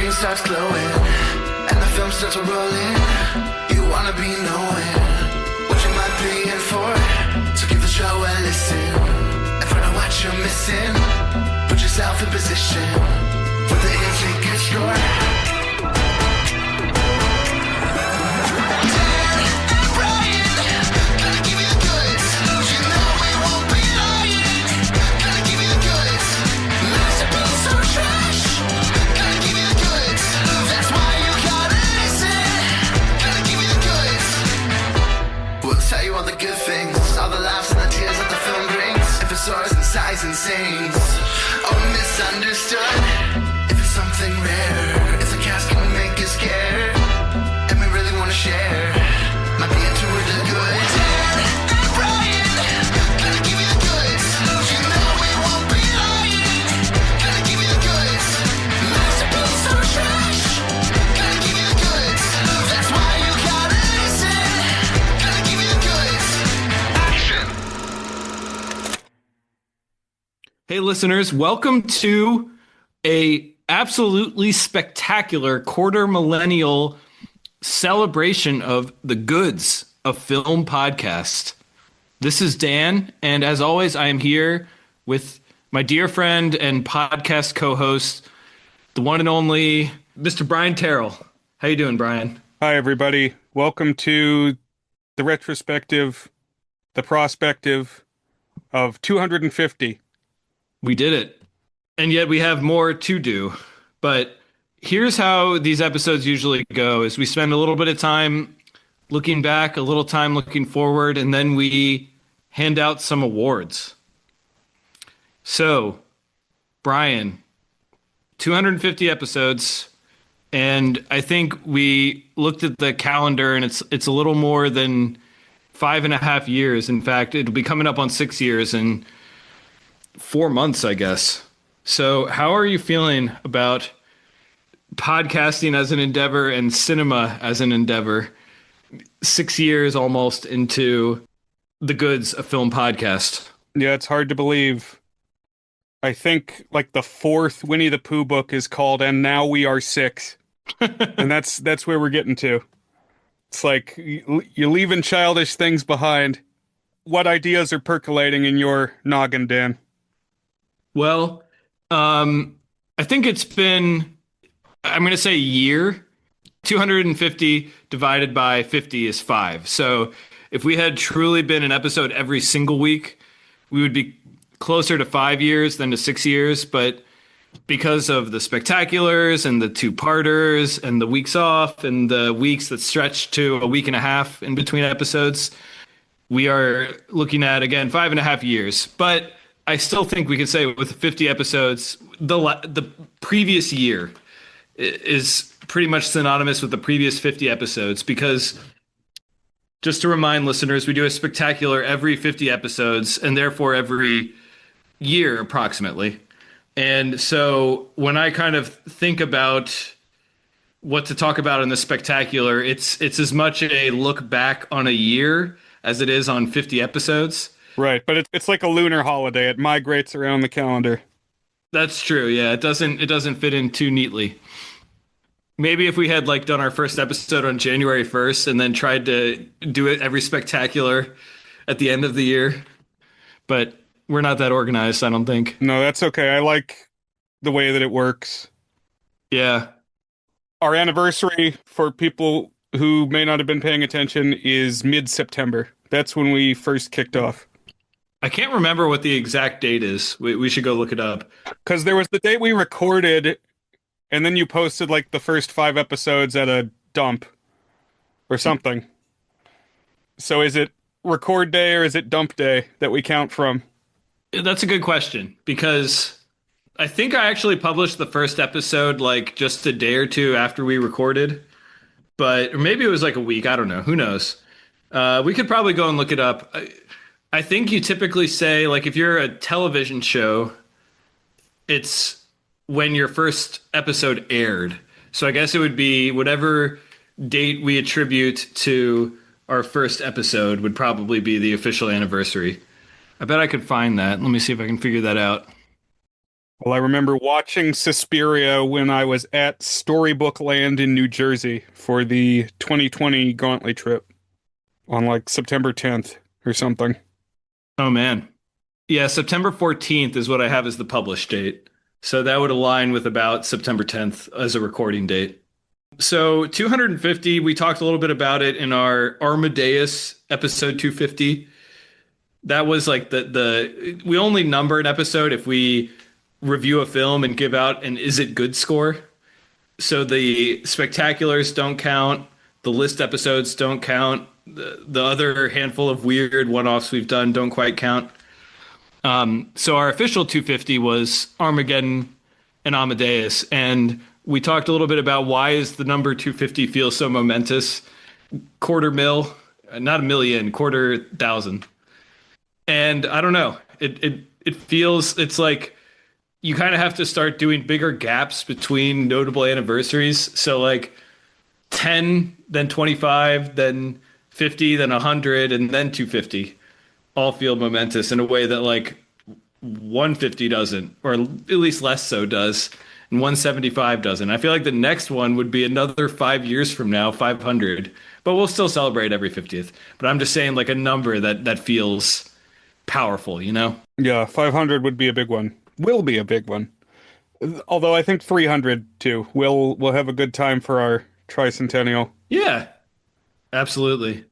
screen starts glowing and the film starts rolling. You wanna be knowing what you might be in for. So give the show a listen and find out what you're missing. Put yourself in position for the in-ticket score. Tell you all the good things, all the laughs and the tears that the film brings. If it soars and sighs and sings, or misunderstood. If it's something rare, if the cast can make you scared, and we really want to share, might be into it the good. Dan and Brian, gonna give you the goods. You know we won't be lying. Gonna give you the goods. Masterpiece or trash. Gonna give you the goods. That's why you gotta listen. Gonna give you the goods. Action. Hey listeners, welcome to a absolutely spectacular quarter millennial celebration of the Goods of Film podcast. This is Dan, and as always, I am here with my dear friend and podcast co-host, the one and only Mr. Brian Terrell. How you doing, Brian? Hi, everybody. Welcome to the retrospective, the prospective of 250. We did it. And yet we have more to do. But here's how these episodes usually go, is we spend a little bit of time looking back, a little time looking forward, and then we hand out some awards. So, Brian, 250 episodes, and I think we looked at the calendar, and it's a little more than 5.5 years. In fact, it'll be coming up on 6 years in 4 months, I guess. So how are you feeling about podcasting as an endeavor and cinema as an endeavor 6 years almost into the Goods of Film podcast? Yeah, it's hard to believe. I think like the fourth Winnie the Pooh book is called "And Now We Are Six," and that's where we're getting to. It's like you're leaving childish things behind. What ideas are percolating in your noggin, Dan? Well, I think it's been, I'm going to say a year. 250 divided by 50 is 5. So if we had truly been an episode every single week, we would be closer to 5 years than to 6 years. But because of the spectaculars and the two-parters and the weeks off and the weeks that stretch to a week and a half in between episodes, we are looking at, again, 5.5 years. But I still think we could say with 50 episodes, the previous year is pretty much synonymous with the previous 50 episodes, because just to remind listeners, we do a spectacular every 50 episodes and therefore every year approximately. And so when I kind of think about what to talk about in the spectacular, it's as much a look back on a year as it is on 50 episodes. Right, but it's like a lunar holiday. It migrates around the calendar. That's true. Yeah, it doesn't fit in too neatly. Maybe if we had like done our first episode on January 1st and then tried to do it every spectacular at the end of the year, but we're not that organized, I don't think. No, that's okay. I like the way that it works. Yeah. Our anniversary, for people who may not have been paying attention, is mid-September. That's when we first kicked off. I can't remember what the exact date is. We should go look it up. Because there was the date we recorded, and then you posted like the first 5 episodes at a dump or something. So is it record day or is it dump day that we count from? That's a good question, because I think I actually published the first episode like just a day or two after we recorded, or maybe it was like a week. I don't know. Who knows? We could probably go and look it up. I think you typically say, like, if you're a television show, it's when your first episode aired. So I guess it would be whatever date we attribute to our first episode would probably be the official anniversary. I bet I could find that. Let me see if I can figure that out. Well, I remember watching Suspiria when I was at Storybook Land in New Jersey for the 2020 Gauntlet trip on like September 10th or something. Oh man. Yeah, September 14th is what I have as the published date. So that would align with about September 10th as a recording date. So 250, we talked a little bit about it in our Armadeus episode 250. That was like the we only number an episode if we review a film and give out an is it good score. So the spectaculars don't count, the list episodes don't count, the other handful of weird one-offs we've done don't quite count. So our official 250 was Armageddon and Amadeus, and we talked a little bit about why is the number 250 feel so momentous. Quarter mil, not a million, quarter thousand. And I don't know. It feels it's like you kind of have to start doing bigger gaps between notable anniversaries. So like 10, then 25, then 50, then 100, and then 250 all feel momentous in a way that like 150 doesn't, or at least less so does, and 175 doesn't. I feel like the next one would be another 5 years from now, 500, but we'll still celebrate every 50th. But I'm just saying like a number that feels powerful, you know? Yeah, 500 would be a big one. Will be a big one. Although I think 300 too. We'll have a good time for our tricentennial. Yeah, absolutely.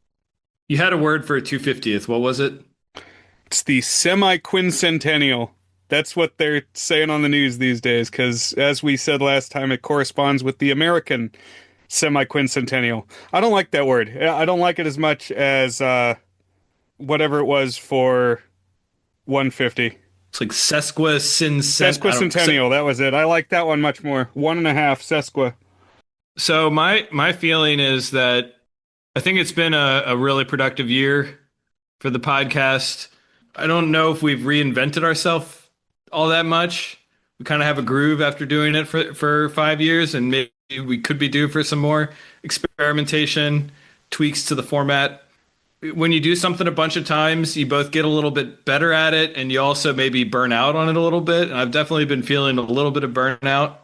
You had a word for a 250th. What was it? It's the semi-quincentennial. That's what they're saying on the news these days, because as we said last time, it corresponds with the American semi-quincentennial. I don't like that word. I don't like it as much as whatever it was for 150. It's like sesquicentennial. Sesquicentennial, that was it. I like that one much more. 1.5 sesqui. So my feeling is that I think it's been a really productive year for the podcast. I don't know if we've reinvented ourselves all that much. We kind of have a groove after doing it for 5 years, and maybe we could be due for some more experimentation, tweaks to the format. When you do something a bunch of times, you both get a little bit better at it, and you also maybe burn out on it a little bit. And I've definitely been feeling a little bit of burnout,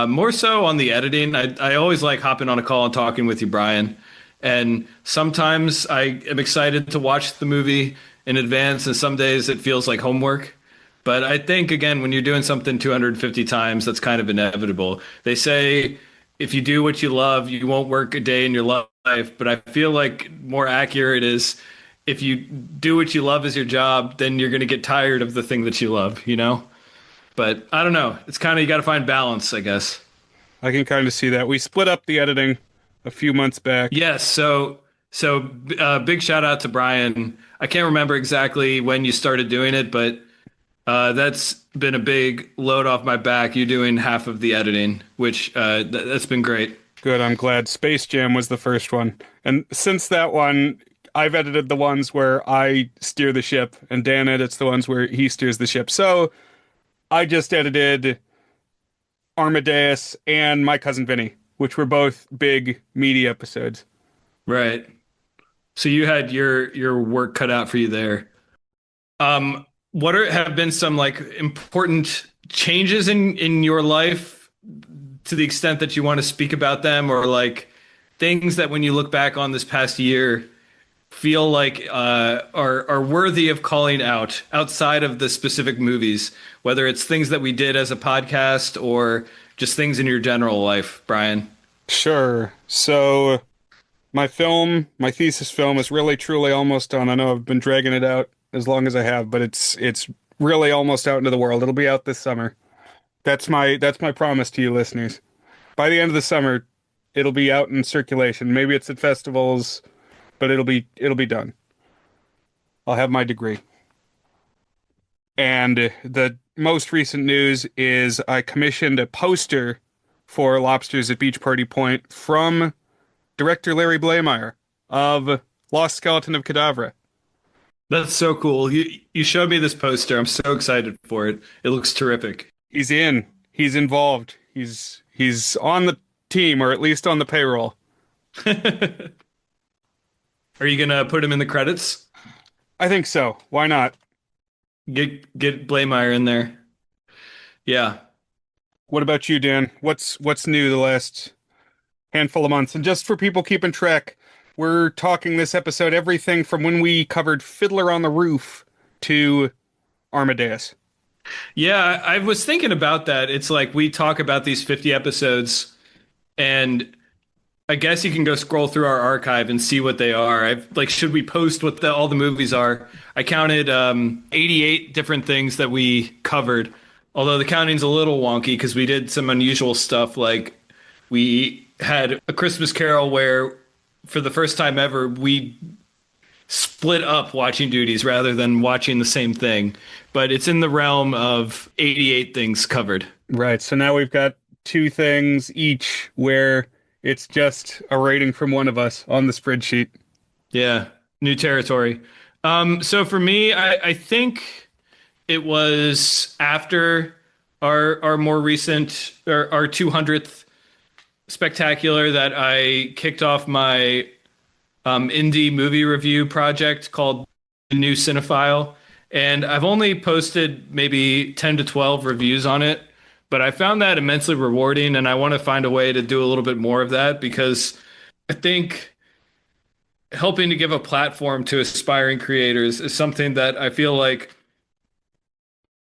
more so on the editing. I always like hopping on a call and talking with you, Brian. And sometimes I am excited to watch the movie in advance, and some days it feels like homework. But I think, again, when you're doing something 250 times, that's kind of inevitable. They say if you do what you love, you won't work a day in your life. But I feel like more accurate is if you do what you love as your job, then you're going to get tired of the thing that you love, you know? But I don't know. It's kind of, you got to find balance, I guess. I can kind of see that. We split up the editing a few months back. Yes. So big shout out to Brian. I can't remember exactly when you started doing it, but that's been a big load off my back. You doing half of the editing, which that's been great. Good, I'm glad. Space Jam was the first one. And since that one, I've edited the ones where I steer the ship, and Dan edits the ones where he steers the ship. So I just edited Armadeus and My Cousin Vinny, which were both big, meaty episodes. Right. So you had your work cut out for you there. Have been some like important changes in your life to the extent that you want to speak about them, or like things that when you look back on this past year feel like are worthy of calling out outside of the specific movies, whether it's things that we did as a podcast or just things in your general life, Brian? Sure. So my thesis film is really truly almost done. I know I've been dragging it out as long as I have, but it's really almost out into the world. It'll be out this summer. That's my promise to you listeners. By the end of the summer, it'll be out in circulation. Maybe it's at festivals, but it'll be done. I'll have my degree. And the most recent news is I commissioned a poster for Lobsters at Beach Party Point from director Larry Blameyer of Lost Skeleton of Cadavra. That's so cool. You showed me this poster. I'm so excited for it. It looks terrific. He's in. He's involved. He's on the team, or at least on the payroll. Are you gonna put him in the credits? I think so. Why not? Get Blameyer in there. Yeah. What about you, Dan? What's new the last handful of months? And just for people keeping track, we're talking this episode everything from when we covered Fiddler on the Roof to Armadeus. Yeah, I was thinking about that. It's like we talk about these 50 episodes, and I guess you can go scroll through our archive and see what they are. I've like, should we post what all the movies are? I counted 88 different things that we covered, although the counting's a little wonky because we did some unusual stuff. Like we had A Christmas Carol where, for the first time ever, we split up watching duties rather than watching the same thing. But it's in the realm of 88 things covered. Right. So now we've got two things each where it's just a rating from one of us on the spreadsheet. Yeah, new territory. So for me, I think it was after our more recent, our 200th spectacular, that I kicked off my indie movie review project called The New Cinephile. And I've only posted maybe 10 to 12 reviews on it, but I found that immensely rewarding, and I want to find a way to do a little bit more of that because I think helping to give a platform to aspiring creators is something that I feel like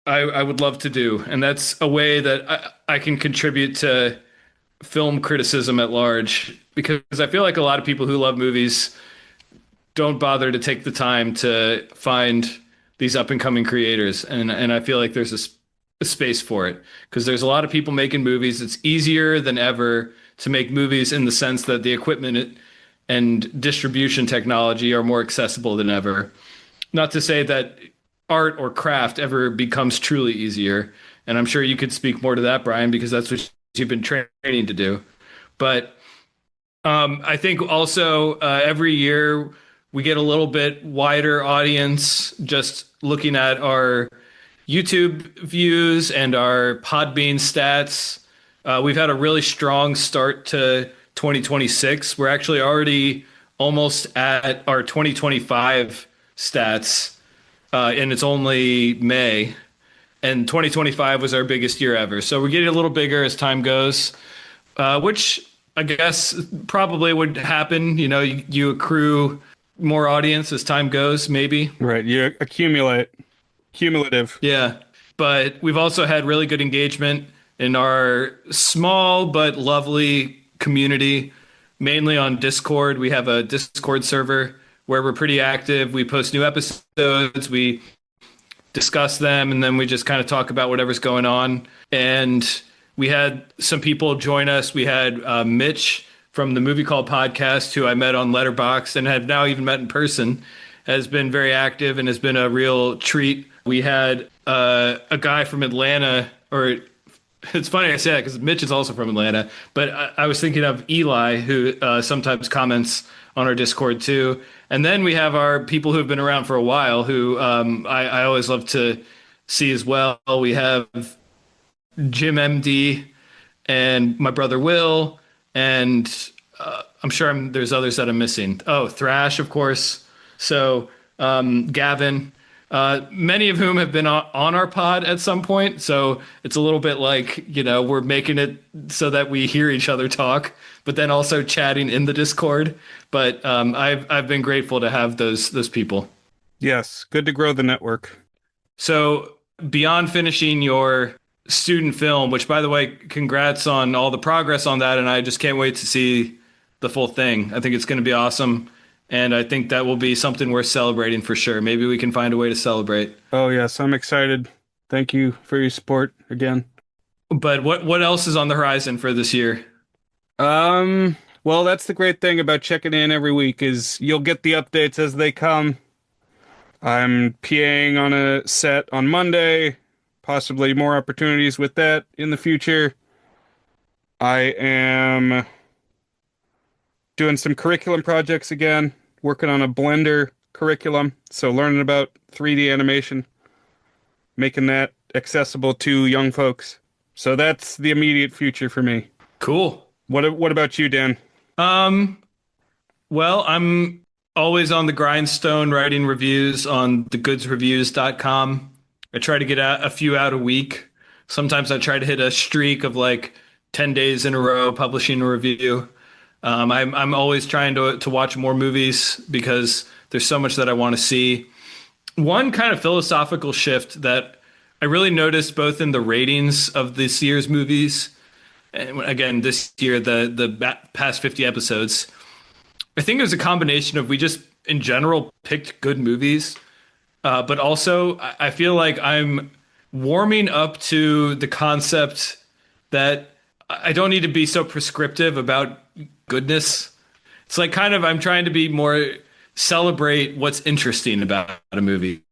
I would love to do. And that's a way that I can contribute to film criticism at large, because I feel like a lot of people who love movies don't bother to take the time to find these up and coming creators. And I feel like there's a space for it because there's a lot of people making movies. It's easier than ever to make movies in the sense that the equipment and distribution technology are more accessible than ever. Not to say that art or craft ever becomes truly easier. And I'm sure you could speak more to that, Brian, because that's what you've been training to do. But I think also every year we get a little bit wider audience just looking at our YouTube views and our Podbean stats. We've had a really strong start to 2026. We're actually already almost at our 2025 stats, and it's only May. And 2025 was our biggest year ever. So we're getting a little bigger as time goes, which I guess probably would happen. You know, you accrue more audience as time goes, maybe. Right. You accumulate. Cumulative. Yeah. But we've also had really good engagement in our small but lovely community, mainly on Discord. We have a Discord server where we're pretty active. We post new episodes. We discuss them, and then we just kind of talk about whatever's going on. And we had some people join us. We had Mitch from the Movie Call podcast, who I met on Letterboxd and have now even met in person, has been very active and has been a real treat. We had a guy from Atlanta, or it's funny I say that because Mitch is also from Atlanta, but I was thinking of Eli, who sometimes comments on our Discord too. And then we have our people who have been around for a while who I always love to see as well. We have Jim MD and my brother Will, and I'm sure there's others that I'm missing. Oh, Thrash, of course. So Gavin, many of whom have been on our pod at some point. So it's a little bit like, you know, we're making it so that we hear each other talk, but then also chatting in the Discord. But I've been grateful to have those people. Yes, good to grow the network. So beyond finishing your student film, which, by the way, congrats on all the progress on that, and I just can't wait to see the full thing. I think it's going to be awesome, and I think that will be something worth celebrating for sure. Maybe we can find a way to celebrate. Oh yes, I'm excited. Thank you for your support again. But what else is on the horizon for this year? Well, that's the great thing about checking in every week is you'll get the updates as they come. I'm PAing on a set on Monday, possibly more opportunities with that in the future. I am doing some curriculum projects again, working on a Blender curriculum, so learning about 3D animation, making that accessible to young folks. So that's the immediate future for me. Cool. What about you, Dan? Well, I'm always on the grindstone writing reviews on thegoodsreviews.com. I try to get a few out a week. Sometimes I try to hit a streak of like 10 days in a row publishing a review. I'm always trying to watch more movies because there's so much that I want to see. One kind of philosophical shift that I really noticed both in the ratings of this year's movies, and again this year the past 50 episodes. I think it was a combination of we just in general picked good movies, but also I feel like I'm warming up to the concept that I don't need to be so prescriptive about goodness. It's like kind of I'm trying to be more celebrate what's interesting about a movie.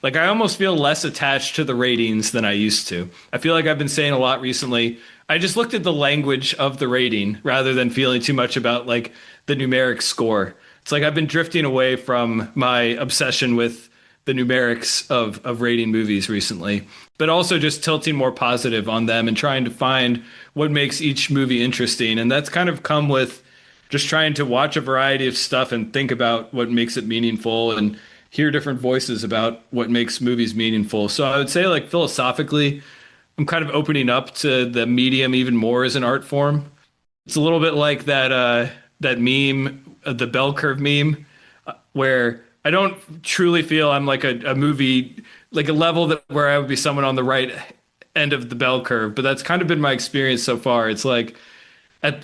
Like I almost feel less attached to the ratings than I used to. I feel like I've been saying a lot recently. I just looked at the language of the rating rather than feeling too much about like the numeric score. It's like I've been drifting away from my obsession with the numerics of rating movies recently, but also just tilting more positive on them and trying to find what makes each movie interesting. And that's kind of come with just trying to watch a variety of stuff and think about what makes it meaningful and hear different voices about what makes movies meaningful. So I would say like philosophically, I'm kind of opening up to the medium even more as an art form. It's a little bit like that meme, the bell curve meme, where I don't truly feel I'm like a movie, like a level that where I would be someone on the right end of the bell curve. But that's kind of been my experience so far. It's like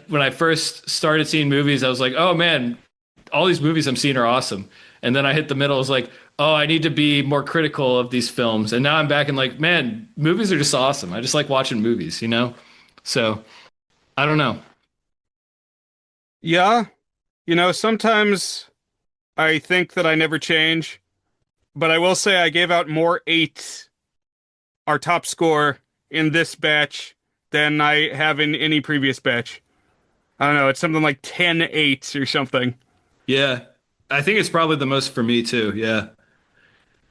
when I first started seeing movies, I was like, oh man, all these movies I'm seeing are awesome. And then I hit the middle, I was like, oh, I need to be more critical of these films. And now I'm back and like, man, movies are just awesome. I just like watching movies, you know? So I don't know. Yeah, sometimes I think that I never change, but I will say I gave out more eights, our top score in this batch, than I have in any previous batch. I don't know, it's something like 10 eights or something. Yeah. I think it's probably the most for me too. Yeah.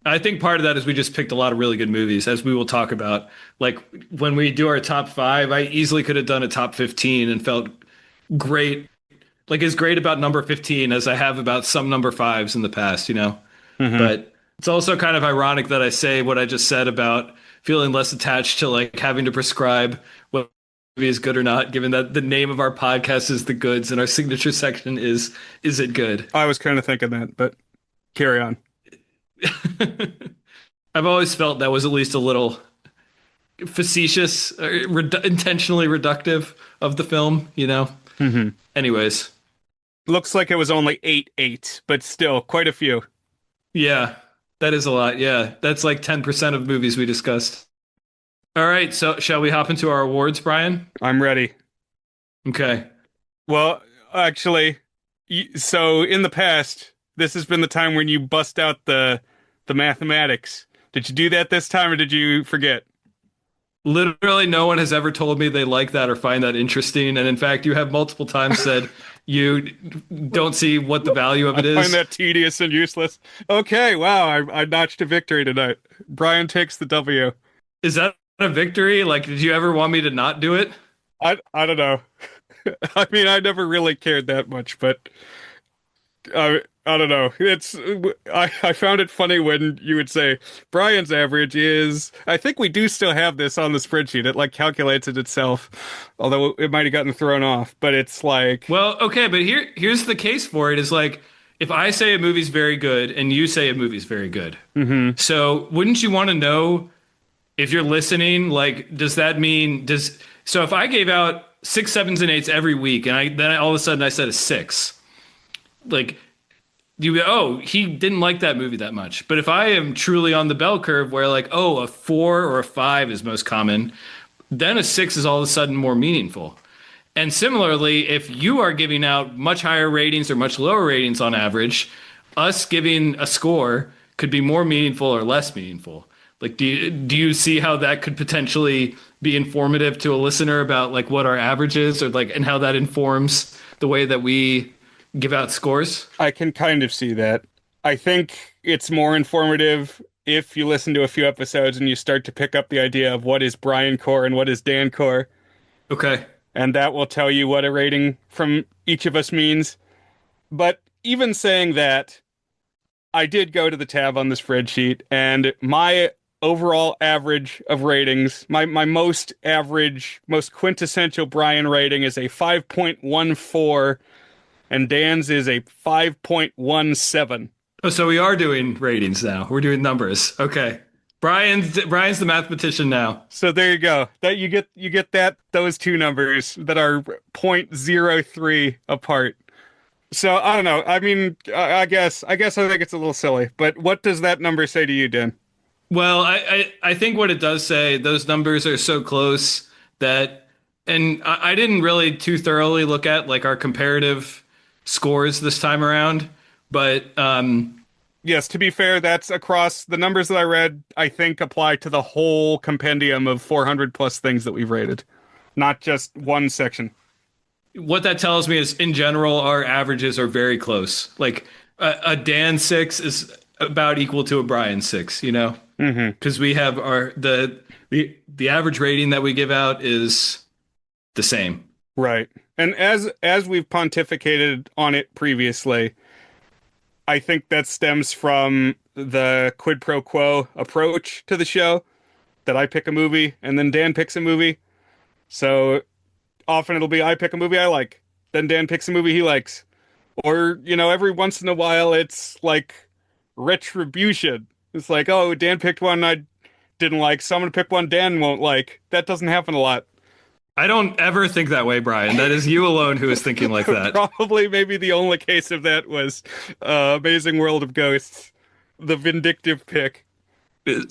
I think part of that is we just picked a lot of really good movies, as we will talk about. Like when we do our top five, I easily could have done a top 15 and felt great, like as great about number 15 as I have about some number fives in the past, you know? But it's also kind of ironic that I say what I just said about feeling less attached to like having to prescribe what movie is good or not, given that the name of our podcast is The Goods and our signature section is it good? I was kind of thinking that, but carry on. I've always felt that was at least a little facetious, intentionally reductive of the film, you know? Anyways. Looks like it was only 8 eights, but still quite a few. Yeah, that is a lot. Yeah, that's like 10% of movies we discussed. All right, so shall we hop into our awards, Brian? I'm ready. Okay. Well, actually, so in the past, this has been the time when you bust out the mathematics. Did you do that this time, or did you forget? Literally no one has ever told me they like that or find that interesting. And in fact, you have multiple times said you don't see what the value of it is. I find that tedious and useless. Okay, wow, I notched a victory tonight. Brian takes the W. Is that a victory? Like, did you ever want me to not do it? I don't know. I mean, I never really cared that much, but I don't know. I found it funny when you would say Brian's average is. I think we do still have this on the spreadsheet. It like calculates it itself, although it might have gotten thrown off. But it's like, well, okay, but here's the case for it is like if I say a movie's very good and you say a movie's very good, so wouldn't you want to know if you're listening? Like, does that mean so if I gave out 6, 7s, and 8s every week, and then all of a sudden I said a 6, like. He didn't like that movie that much. But if I am truly on the bell curve where like, a 4 or a 5 is most common, then a 6 is all of a sudden more meaningful. And similarly, if you are giving out much higher ratings or much lower ratings on average, us giving a score could be more meaningful or less meaningful. Like, do you see how that could potentially be informative to a listener about like what our average is or like, and how that informs the way that we give out scores? I can kind of see that. I think it's more informative if you listen to a few episodes and you start to pick up the idea of what is Brian core and what is Dan core. Okay. And that will tell you what a rating from each of us means. But even saying that, I did go to the tab on the spreadsheet, and my overall average of ratings. My most average, most quintessential Brian rating is a 5.14, and Dan's is a 5.17. Oh, so we are doing ratings now. We're doing numbers. Okay. Brian's the mathematician now. So there you go. That you get that those two numbers that are point zero 0.03 apart. So I don't know. I mean, I guess I think it's a little silly. But what does that number say to you, Dan? Well, I think what it does say, those numbers are so close that, and I didn't really too thoroughly look at like our comparative scores this time around, but Yes, to be fair, that's across the numbers that I read, I think apply to the whole compendium of 400 plus things that we've rated, not just one section. what that tells me is in general, our averages are very close. Like a Dan 6 is about equal to a Brian 6, you know? Because we have the average rating that we give out is the same. Right. And as we've pontificated on it previously, I think that stems from the quid pro quo approach to the show that I pick a movie and then Dan picks a movie. So often it'll be I pick a movie I like, then Dan picks a movie he likes. Or, every once in a while it's like retribution. It's like, oh, Dan picked one I didn't like, so I'm gonna pick one Dan won't like. That doesn't happen a lot. I don't ever think that way, Brian. That is you alone who is thinking like that. Probably maybe the only case of that was Amazing World of Ghosts, the vindictive pick.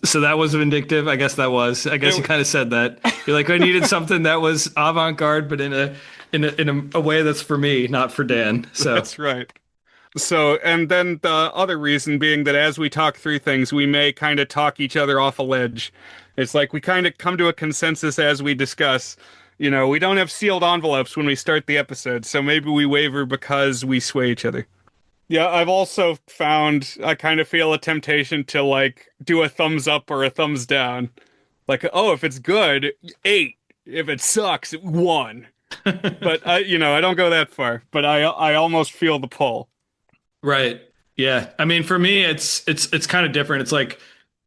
So that was vindictive. I guess that was. I guess you kind of said that. You're like, I needed something that was avant-garde, but in a way that's for me, not for Dan. So That's right. So, and then the other reason being that as we talk through things, we may kind of talk each other off a ledge. It's like we kind of come to a consensus as we discuss. We don't have sealed envelopes when we start the episode, so maybe we waver because we sway each other. Yeah, I've also found I kind of feel a temptation to like do a thumbs up or a thumbs down. Like, oh, if it's good, 8. If it sucks, 1. But I don't go that far. But I almost feel the pull. right. Yeah. I mean, for me, it's kind of different. It's like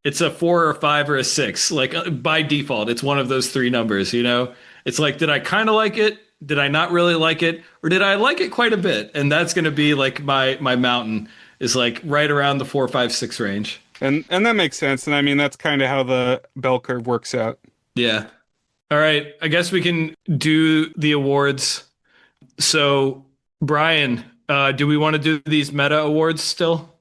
it's a 4 or a 5 or a 6. Like by default, it's one of those three numbers, you know? It's like, did I kind of like it? Did I not really like it? Or did I like it quite a bit? And that's going to be like my mountain is like right around the 4, 5, 6 range. And that makes sense. And I mean, that's kind of how the bell curve works out. Yeah. All right. I guess we can do the awards. So, Brian, do we want to do these meta awards still?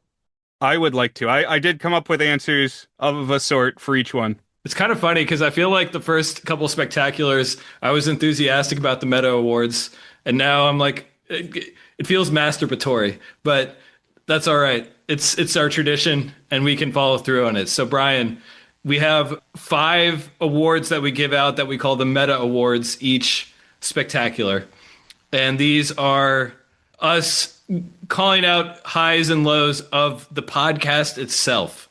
I would like to. I did come up with answers of a sort for each one. It's kind of funny because I feel like the first couple spectaculars, I was enthusiastic about the meta awards, and now I'm like, it feels masturbatory, but that's all right. It's our tradition, and we can follow through on it. So, Brian, we have 5 awards that we give out that we call the meta awards each spectacular, and these are us calling out highs and lows of the podcast itself.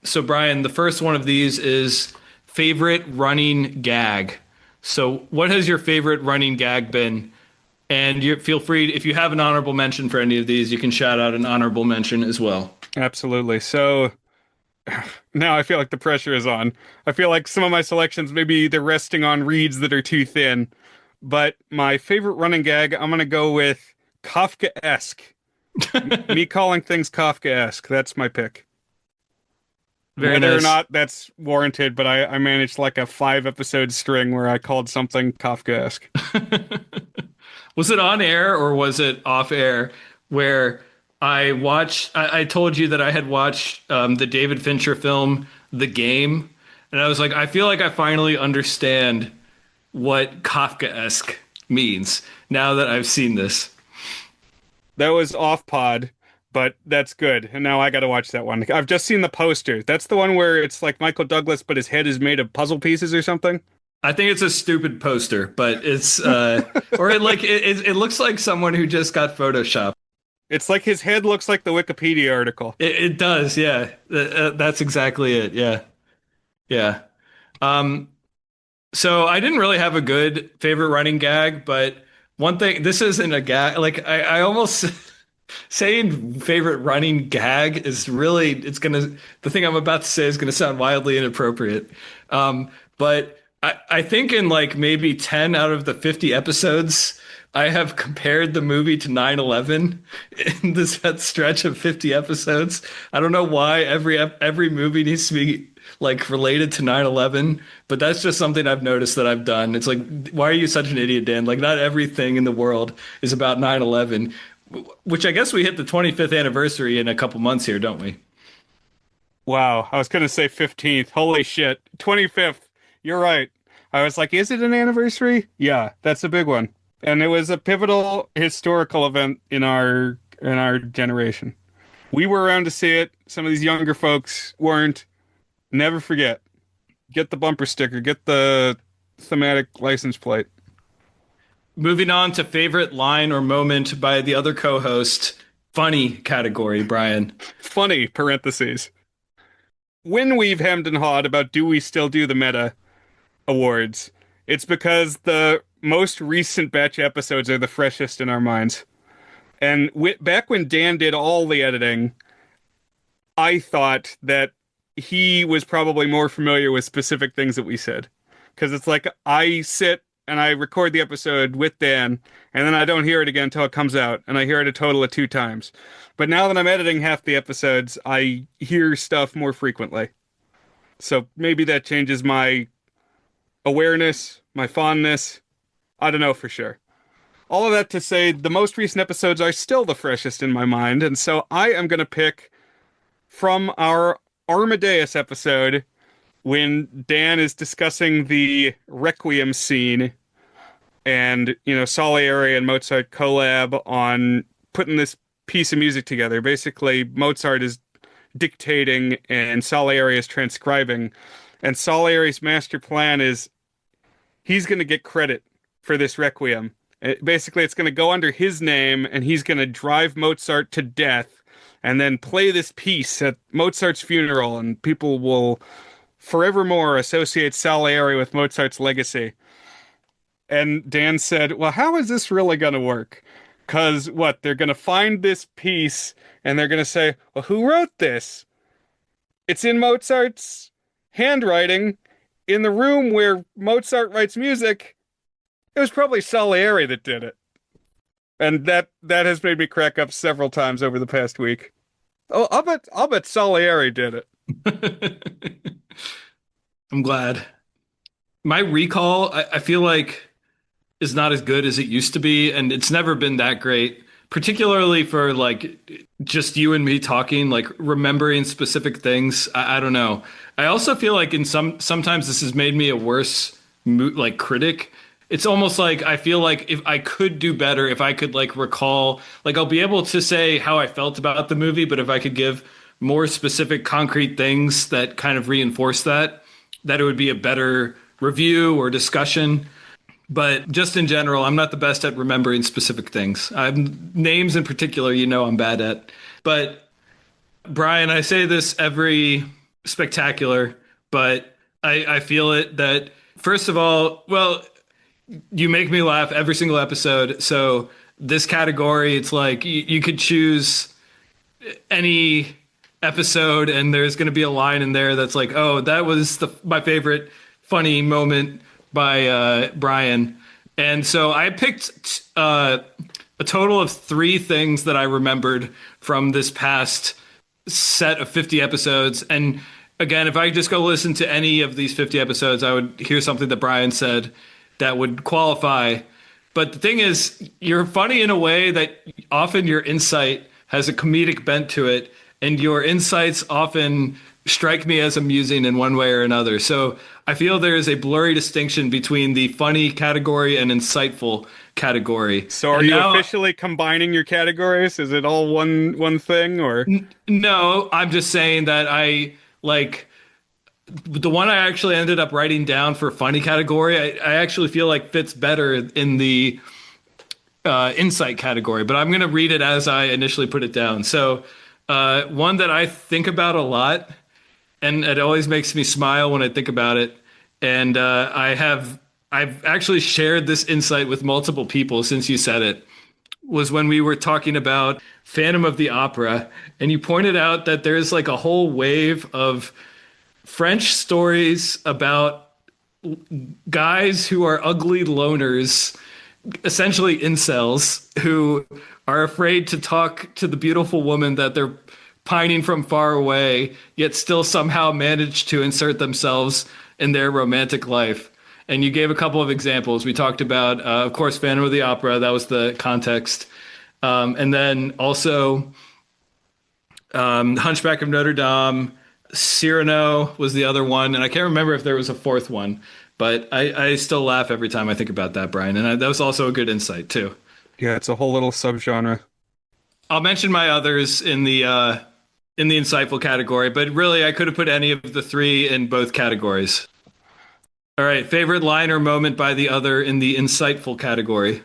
So, Brian, the first one of these is favorite running gag. So, what has your favorite running gag been? And you feel free, if you have an honorable mention for any of these, you can shout out an honorable mention as well. Absolutely. So now I feel like the pressure is on. I feel like some of my selections maybe they're resting on reads that are too thin. But my favorite running gag, I'm going to go with Kafka-esque. Me calling things Kafka-esque. That's my pick. Very Whether nice. or not that's warranted, but I managed like a 5-episode string where I called something Kafka-esque. Was it on air or was it off air where I told you that I had watched the David Fincher film, The Game, and I was like, I feel like I finally understand what Kafka-esque means now that I've seen this. That was off pod, but that's good. And now I got to watch that one. I've just seen the poster. That's the one where it's like Michael Douglas, but his head is made of puzzle pieces or something. I think it's a stupid poster, but it's or it looks like someone who just got photoshopped. It's like his head looks like the Wikipedia article. It does, yeah. That's exactly it. Yeah, yeah. So I didn't really have a good favorite running gag, but one thing, this isn't a gag. Like I almost saying favorite running gag is really, the thing I'm about to say is gonna sound wildly inappropriate. But I think in like maybe 10 out of the 50 episodes, I have compared the movie to 9/11 in this that stretch of 50 episodes. I don't know why every movie needs to be like related to 9/11, but that's just something I've noticed that I've done. It's like, why are you such an idiot, Dan? Like, not everything in the world is about 9/11, which I guess we hit the 25th anniversary in a couple months here, don't we? Wow, I was gonna say 15th. Holy shit. 25th. You're right. I was like, is it an anniversary? Yeah, that's a big one. And it was a pivotal historical event in our generation. We were around to see it. Some of these younger folks weren't. Never forget. Get the bumper sticker, get the thematic license plate. Moving on to favorite line or moment by the other co-host, funny category, Brian. Funny, parentheses. When we've hemmed and hawed about do we still do the meta awards, it's because the most recent batch episodes are the freshest in our minds. And back when Dan did all the editing, I thought that he was probably more familiar with specific things that we said. Because it's like I sit and I record the episode with Dan, and then I don't hear it again until it comes out, and I hear it a total of 2 times. But now that I'm editing half the episodes, I hear stuff more frequently. So maybe that changes my awareness, my fondness. I don't know for sure. All of that to say, the most recent episodes are still the freshest in my mind, and so I am going to pick from our Armadeus episode when Dan is discussing the Requiem scene and, Salieri and Mozart collab on putting this piece of music together. Basically, Mozart is dictating and Salieri is transcribing, and Salieri's master plan is he's going to get credit for this Requiem. Basically, it's going to go under his name, and he's going to drive Mozart to death and then play this piece at Mozart's funeral, and people will forevermore associate Salieri with Mozart's legacy. And Dan said, well, how is this really going to work? Because what? They're going to find this piece, and they're going to say, well, who wrote this? It's in Mozart's handwriting in the room where Mozart writes music. It was probably Salieri that did it. And that has made me crack up several times over the past week. Oh, I'll bet Salieri did it. I'm glad. My recall, I feel like, is not as good as it used to be, and it's never been that great, particularly for like just you and me talking, like remembering specific things. I don't know. I also feel like sometimes this has made me a worse like critic. It's almost like I feel like if I could do better, if I could like recall, like I'll be able to say how I felt about the movie, but if I could give more specific, concrete things that kind of reinforce that it would be a better review or discussion. But just in general, I'm not the best at remembering specific things. Names in particular, I'm bad at. But Brian, I say this every spectacular, but I feel it that, first of all, well, you make me laugh every single episode. So this category, it's like you could choose any episode and there's going to be a line in there that's like, oh, that was my favorite funny moment by Brian. And so I picked a total of 3 things that I remembered from this past set of 50 episodes. And again, if I just go listen to any of these 50 episodes, I would hear something that Brian said that would qualify. But the thing is, you're funny in a way that often your insight has a comedic bent to it, and your insights often strike me as amusing in one way or another. So I feel there is a blurry distinction between the funny category and insightful category. So are you officially combining your categories? Is it all one thing, or? No, I'm just saying that I like the one I actually ended up writing down for funny category. I actually feel like fits better in the insight category, but I'm going to read it as I initially put it down. So one that I think about a lot, and it always makes me smile when I think about it. And I've actually shared this insight with multiple people since you said it. was when we were talking about Phantom of the Opera, and you pointed out that there's like a whole wave of French stories about guys who are ugly loners, essentially incels, who are afraid to talk to the beautiful woman that they're pining from far away, yet still somehow manage to insert themselves in their romantic life. And you gave a couple of examples. We talked about, of course, Phantom of the Opera. That was the context. And then also Hunchback of Notre Dame, Cyrano was the other one. And I can't remember if there was a fourth one. But I still laugh every time I think about that, Brian. And that was also a good insight, too. Yeah, it's a whole little subgenre. I'll mention my others in the insightful category, but really I could have put any of the three in both categories. All right, favorite line or moment by the other in the insightful category.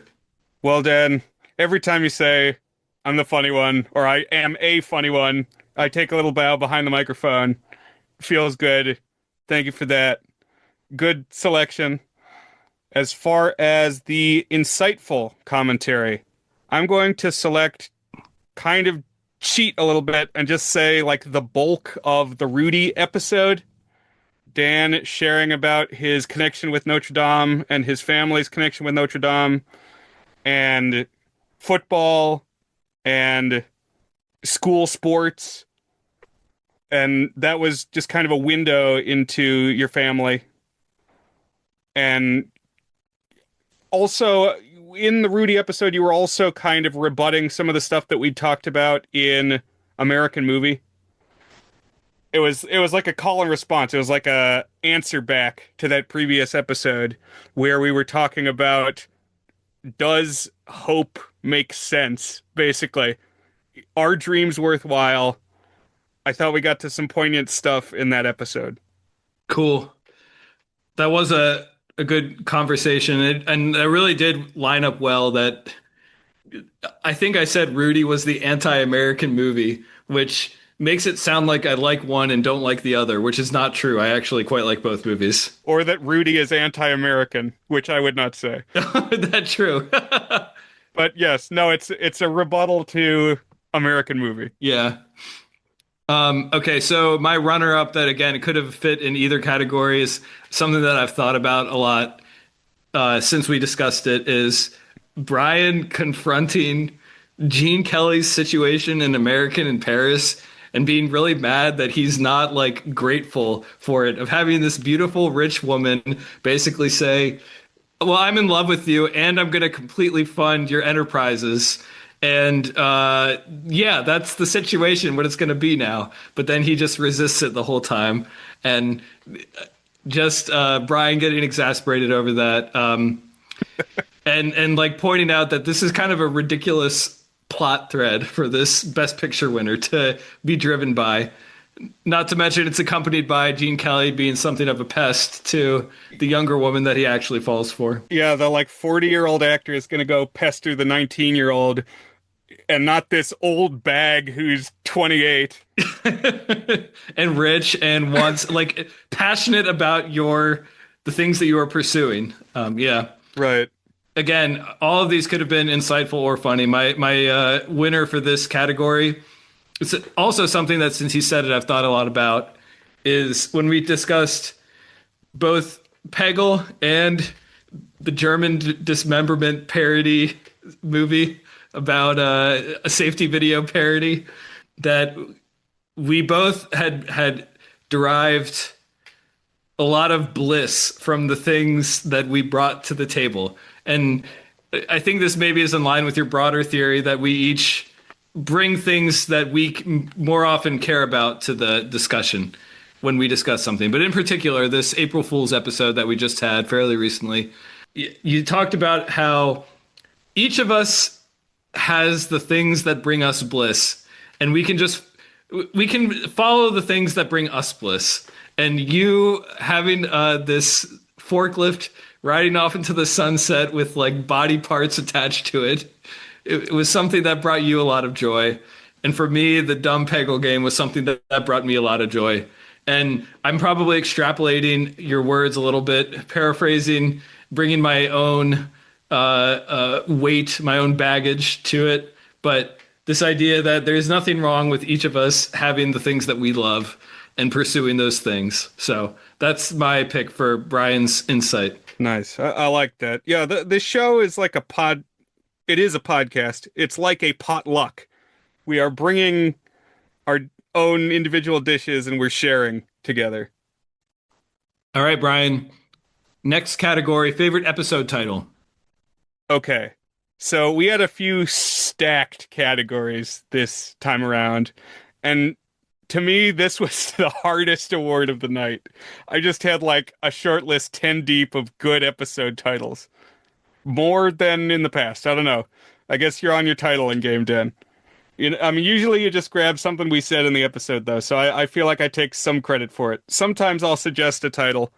Well, Dan, every time you say I'm the funny one or I am a funny one, I take a little bow behind the microphone. Feels good. Thank you for that. Good selection. As far as the insightful commentary, I'm going to select, kind of cheat a little bit and just say like the bulk of the Rudy episode. Dan sharing about his connection with Notre Dame and his family's connection with Notre Dame and football and school sports. And that was just kind of a window into your family. And also, in the Rudy episode, you were also kind of rebutting some of the stuff that we talked about in American Movie. It was like a call and response. It was like a answer back to that previous episode where we were talking about, does hope make sense? Basically, are dreams worthwhile? I thought we got to some poignant stuff in that episode. Cool. That was a good conversation, and that really did line up well. That I think I said Rudy was the anti-American movie, which makes it sound like I like one and don't like the other, which is not true. I actually quite like both movies. Or that Rudy is anti-American, which I would not say. That's true. But yes, no, it's a rebuttal to American Movie. Yeah. Okay, so my runner-up that, again, it could have fit in either category is something that I've thought about a lot since we discussed it, is Brian confronting Gene Kelly's situation in American in Paris and being really mad that he's not, like, grateful for it, of having this beautiful, rich woman basically say, well, I'm in love with you, and I'm going to completely fund your enterprises. And yeah, that's the situation, what it's going to be now. But then he just resists it the whole time. And just Brian getting exasperated over that. And like pointing out that this is kind of a ridiculous plot thread for this Best Picture winner to be driven by. Not to mention it's accompanied by Gene Kelly being something of a pest to the younger woman that he actually falls for. Yeah, the like 40-year-old actor is going to go pester the 19-year-old and not this old bag who's 28 and rich and wants like passionate about the things that you are pursuing. Yeah. Right. Again, all of these could have been insightful or funny. My winner for this category, it's also something that, since he said it, I've thought a lot about, is when we discussed both Peggle and the German dismemberment parody movie about a safety video parody, that we both had derived a lot of bliss from the things that we brought to the table. And I think this maybe is in line with your broader theory that we each bring things that we more often care about to the discussion when we discuss something. But in particular, this April Fool's episode that we just had fairly recently, you talked about how each of us has the things that bring us bliss, and we can follow the things that bring us bliss. And you having this forklift riding off into the sunset with like body parts attached to it, it was something that brought you a lot of joy. And for me, the dumb Peggle game was something that brought me a lot of joy. And I'm probably extrapolating your words a little bit, paraphrasing, bringing my own weight, my own baggage to it. But this idea that there's nothing wrong with each of us having the things that we love and pursuing those things. So that's my pick for Brian's insight. Nice. I like that. Yeah, the show is like a pod. It is a podcast. It's like a potluck. We are bringing our own individual dishes and we're sharing together. All right, Brian. Next category, favorite episode title. Okay. So we had a few stacked categories this time around. And to me, this was the hardest award of the night. I just had like a short list 10 deep of good episode titles. More than in the past. I don't know. I guess you're on your titling game, Dan. I mean, usually you just grab something we said in the episode, though, so I feel like I take some credit for it. Sometimes I'll suggest a title.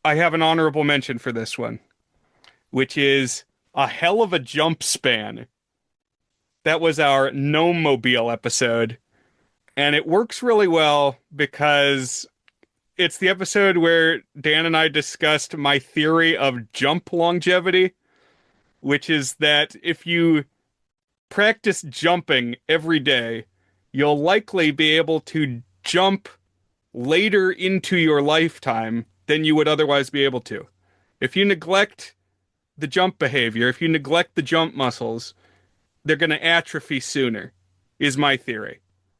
I have an honorable mention for this one, which is A Hell of a Jump Span. That was our Gnome-mobile episode, and it works really well because it's the episode where Dan and I discussed my theory of jump longevity, which is that if you practice jumping every day, you'll likely be able to jump later into your lifetime than you would otherwise be able to. If you neglect the jump behavior, if you neglect the jump muscles, they're going to atrophy sooner, is my theory.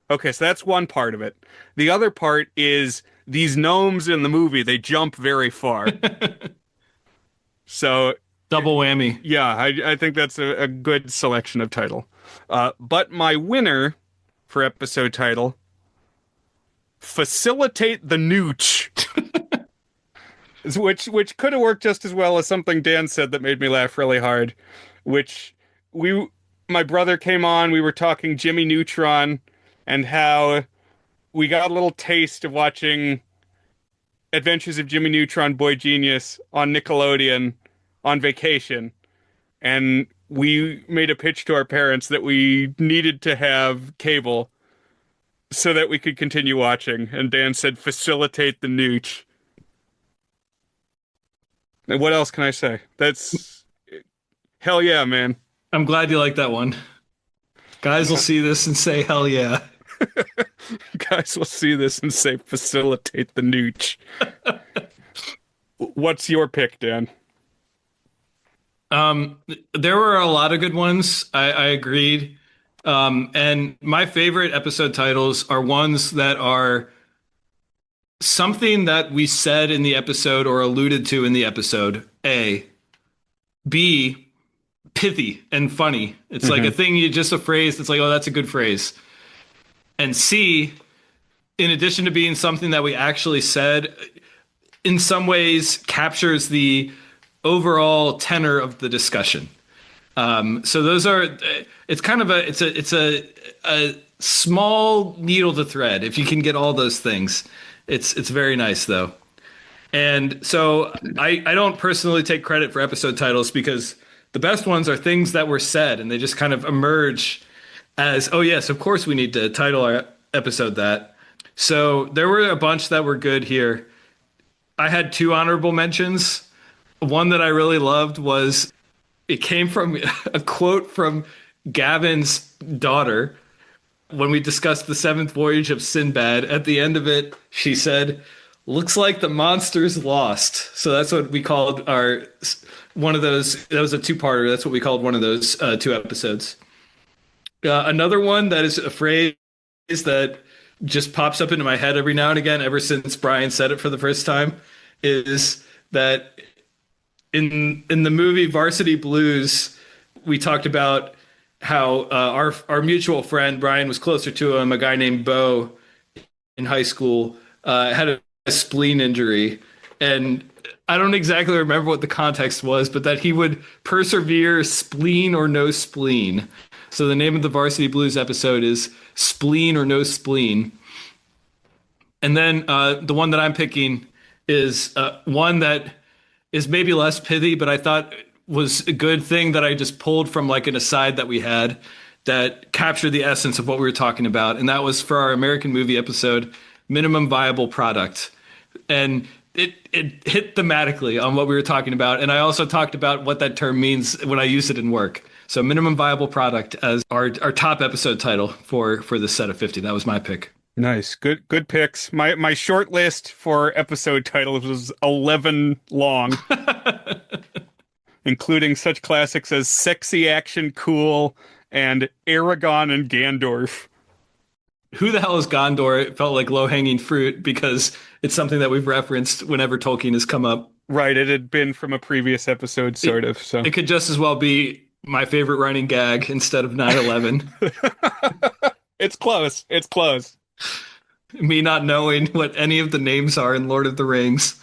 Okay, so that's one part of it. The other part is these gnomes in the movie, they jump very far. So double whammy. Yeah, I think that's a good selection of title. But my winner for episode title, Facilitate the Nooch. which could have worked just as well as something Dan said that made me laugh really hard. My brother came on, we were talking Jimmy Neutron and how we got a little taste of watching Adventures of Jimmy Neutron, Boy Genius on Nickelodeon on vacation, and we made a pitch to our parents that we needed to have cable so that we could continue watching, and Dan said facilitate the nooch. And what else can I say? That's hell yeah, man. I'm glad you like that one. Guys will see this and say hell yeah. Guys will see this and say facilitate the nooch. What's your pick, Dan? There were a lot of good ones. I agreed. And my favorite episode titles are ones that are something that we said in the episode or alluded to in the episode. A. B. Pithy and funny. It's like a thing, just a phrase that's like, oh, that's a good phrase. And C, in addition to being something that we actually said, in some ways captures the overall tenor of the discussion. So those are, it's kind of it's a small needle to thread. If you can get all those things, it's very nice though. And so I don't personally take credit for episode titles because the best ones are things that were said and they just kind of emerge as, oh yes, of course we need to title our episode that. So there were a bunch that were good here. I had 2 honorable mentions. One that I really loved was, it came from a quote from Gavin's daughter when we discussed the 7th voyage of Sinbad. At the end of it, she said, "Looks like the monster's lost." So that's what we called one of those. That was a 2-parter. That's what we called one of those 2 episodes. Another one that is a phrase that just pops up into my head every now and again, ever since Brian said it for the first time, is that in the movie Varsity Blues, we talked about how our mutual friend Brian was closer to him, a guy named Bo in high school, had a spleen injury, and I don't exactly remember what the context was, but that he would persevere, spleen or no spleen. So the name of the Varsity Blues episode is Spleen or No Spleen. And then the one that I'm picking is one that is maybe less pithy, but I thought was a good thing that I just pulled from like an aside that we had that captured the essence of what we were talking about. And that was for our American movie episode, Minimum Viable Product. And it hit thematically on what we were talking about, and I also talked about what that term means when I use it in work. So minimum viable product as our top episode title for this set of 50. That was my pick. Nice. Good picks. My short list for episode titles was 11 long, including such classics as Sexy Action Cool and Aragon and Gandorf. Who the hell is Gondor? It felt like low-hanging fruit because it's something that we've referenced whenever Tolkien has come up. Right, it had been from a previous episode, sort of. So it could just as well be my favorite running gag instead of 9/11. It's close. It's close. Me not knowing what any of the names are in Lord of the Rings.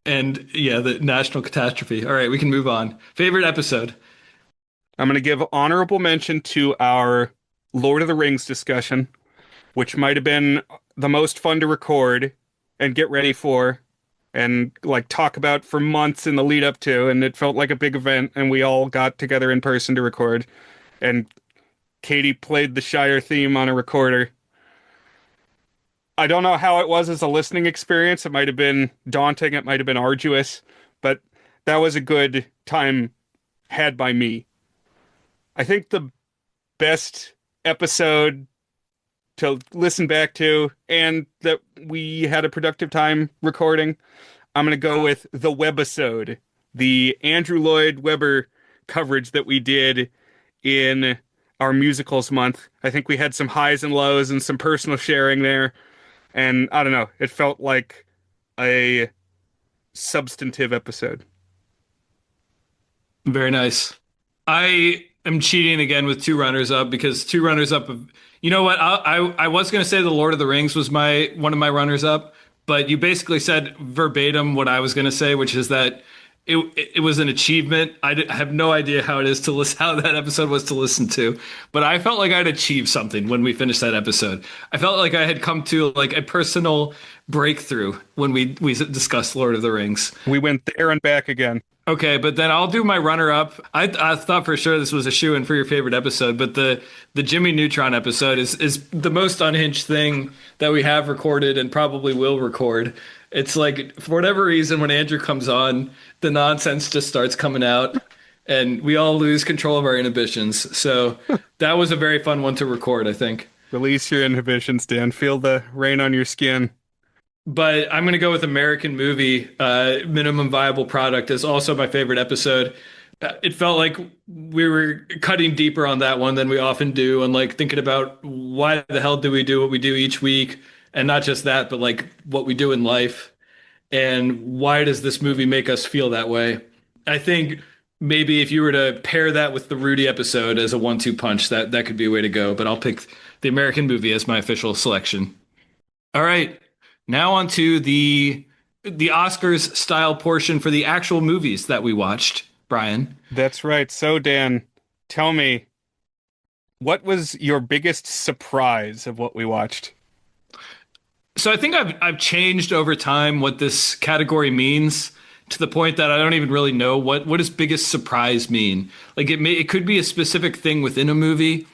And yeah, the national catastrophe. All right, we can move on. Favorite episode? I'm going to give honorable mention to our Lord of the Rings discussion, which might have been the most fun to record and get ready for and like talk about for months in the lead up to. And it felt like a big event, and we all got together in person to record. And Katie played the Shire theme on a recorder. I don't know how it was as a listening experience. It might have been daunting. It might have been arduous, but that was a good time had by me. I think the best episode to listen back to and that we had a productive time recording, I'm going to go with the webisode, the Andrew Lloyd Webber coverage that we did in our musicals month. I think we had some highs and lows and some personal sharing there. And I don't know, it felt like a substantive episode. Very nice. I am cheating again with two runners up because two runners up. You know what? I was going to say the Lord of the Rings was one of my runners up, but you basically said verbatim what I was going to say, which is that it was an achievement. I have no idea how it is to listen, how that episode was to listen to, but I felt like I'd achieved something when we finished that episode. I felt like I had come to like a personal breakthrough when we discussed Lord of the Rings. We went there and back again. Okay, but then I'll do my runner-up. I thought for sure this was a shoo-in for your favorite episode, but the Jimmy Neutron episode is the most unhinged thing that we have recorded and probably will record. It's like, for whatever reason, when Andrew comes on, the nonsense just starts coming out, and we all lose control of our inhibitions. So that was a very fun one to record, I think. Release your inhibitions, Dan. Feel the rain on your skin. But I'm going to go with American Movie, Minimum Viable Product, is also my favorite episode. It felt like we were cutting deeper on that one than we often do, and like thinking about why the hell do we do what we do each week, and not just that, but like what we do in life, and why does this movie make us feel that way? I think maybe if you were to pair that with the Rudy episode as a 1-2 punch, that could be a way to go. But I'll pick the American Movie as my official selection. All right. Now on to the Oscars style portion for the actual movies that we watched, Brian. That's right. So, Dan, tell me, what was your biggest surprise of what we watched? So I think I've changed over time what this category means to the point that I don't even really know what does biggest surprise mean. Like it could be a specific thing within a movie.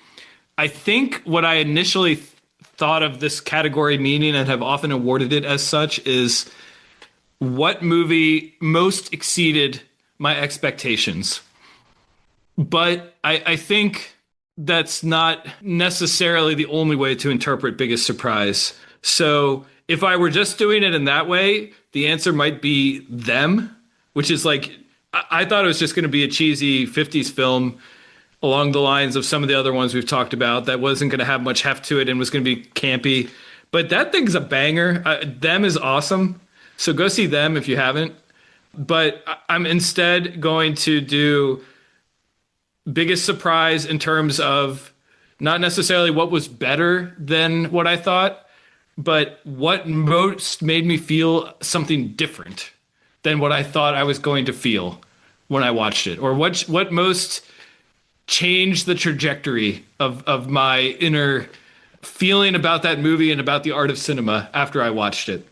I think what I initially thought of this category meaning and have often awarded it as such is what movie most exceeded my expectations. But I think that's not necessarily the only way to interpret biggest surprise. So if I were just doing it in that way, the answer might be Them, which is like, I thought it was just going to be a cheesy 50s film along the lines of some of the other ones we've talked about that wasn't going to have much heft to it and was going to be campy. But that thing's a banger. Them is awesome. So go see Them if you haven't. But I'm instead going to do biggest surprise in terms of not necessarily what was better than what I thought, but what most made me feel something different than what I thought I was going to feel when I watched it, or what most changed the trajectory of my inner feeling about that movie and about the art of cinema after I watched it.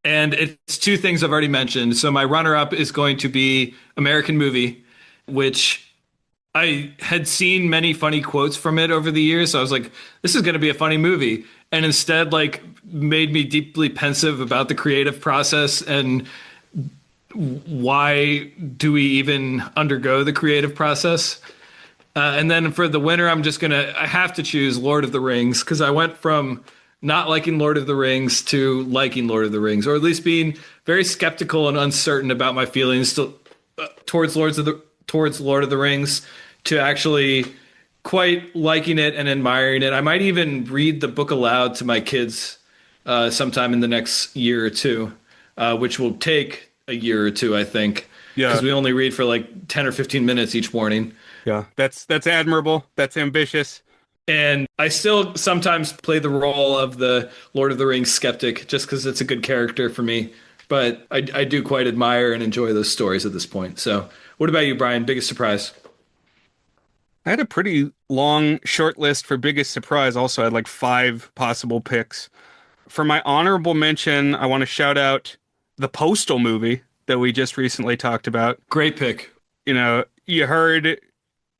And it's two things I've already mentioned. So my runner-up is going to be American Movie, which I had seen many funny quotes from it over the years. So I was like, this is going to be a funny movie. and instead like made me deeply pensive about the creative process and why do we even undergo the creative process. And then for the winner, I have to choose Lord of the Rings because I went from not liking Lord of the Rings to liking Lord of the Rings, or at least being very skeptical and uncertain about my feelings towards Lord of the Rings, to actually quite liking it and admiring it. I might even read the book aloud to my kids sometime in the next year or two, which will take a year or two, I think, because Yeah. we only read for like 10 or 15 minutes each morning. Yeah. That's admirable. That's ambitious. And I still sometimes play the role of the Lord of the Rings skeptic just because it's a good character for me. But I do quite admire and enjoy those stories at this point. So, what about you, Brian? Biggest surprise? I had a pretty long short list for biggest surprise. Also, I had like 5 possible picks. For my honorable mention, I want to shout out the Postal movie that we just recently talked about. Great pick. You heard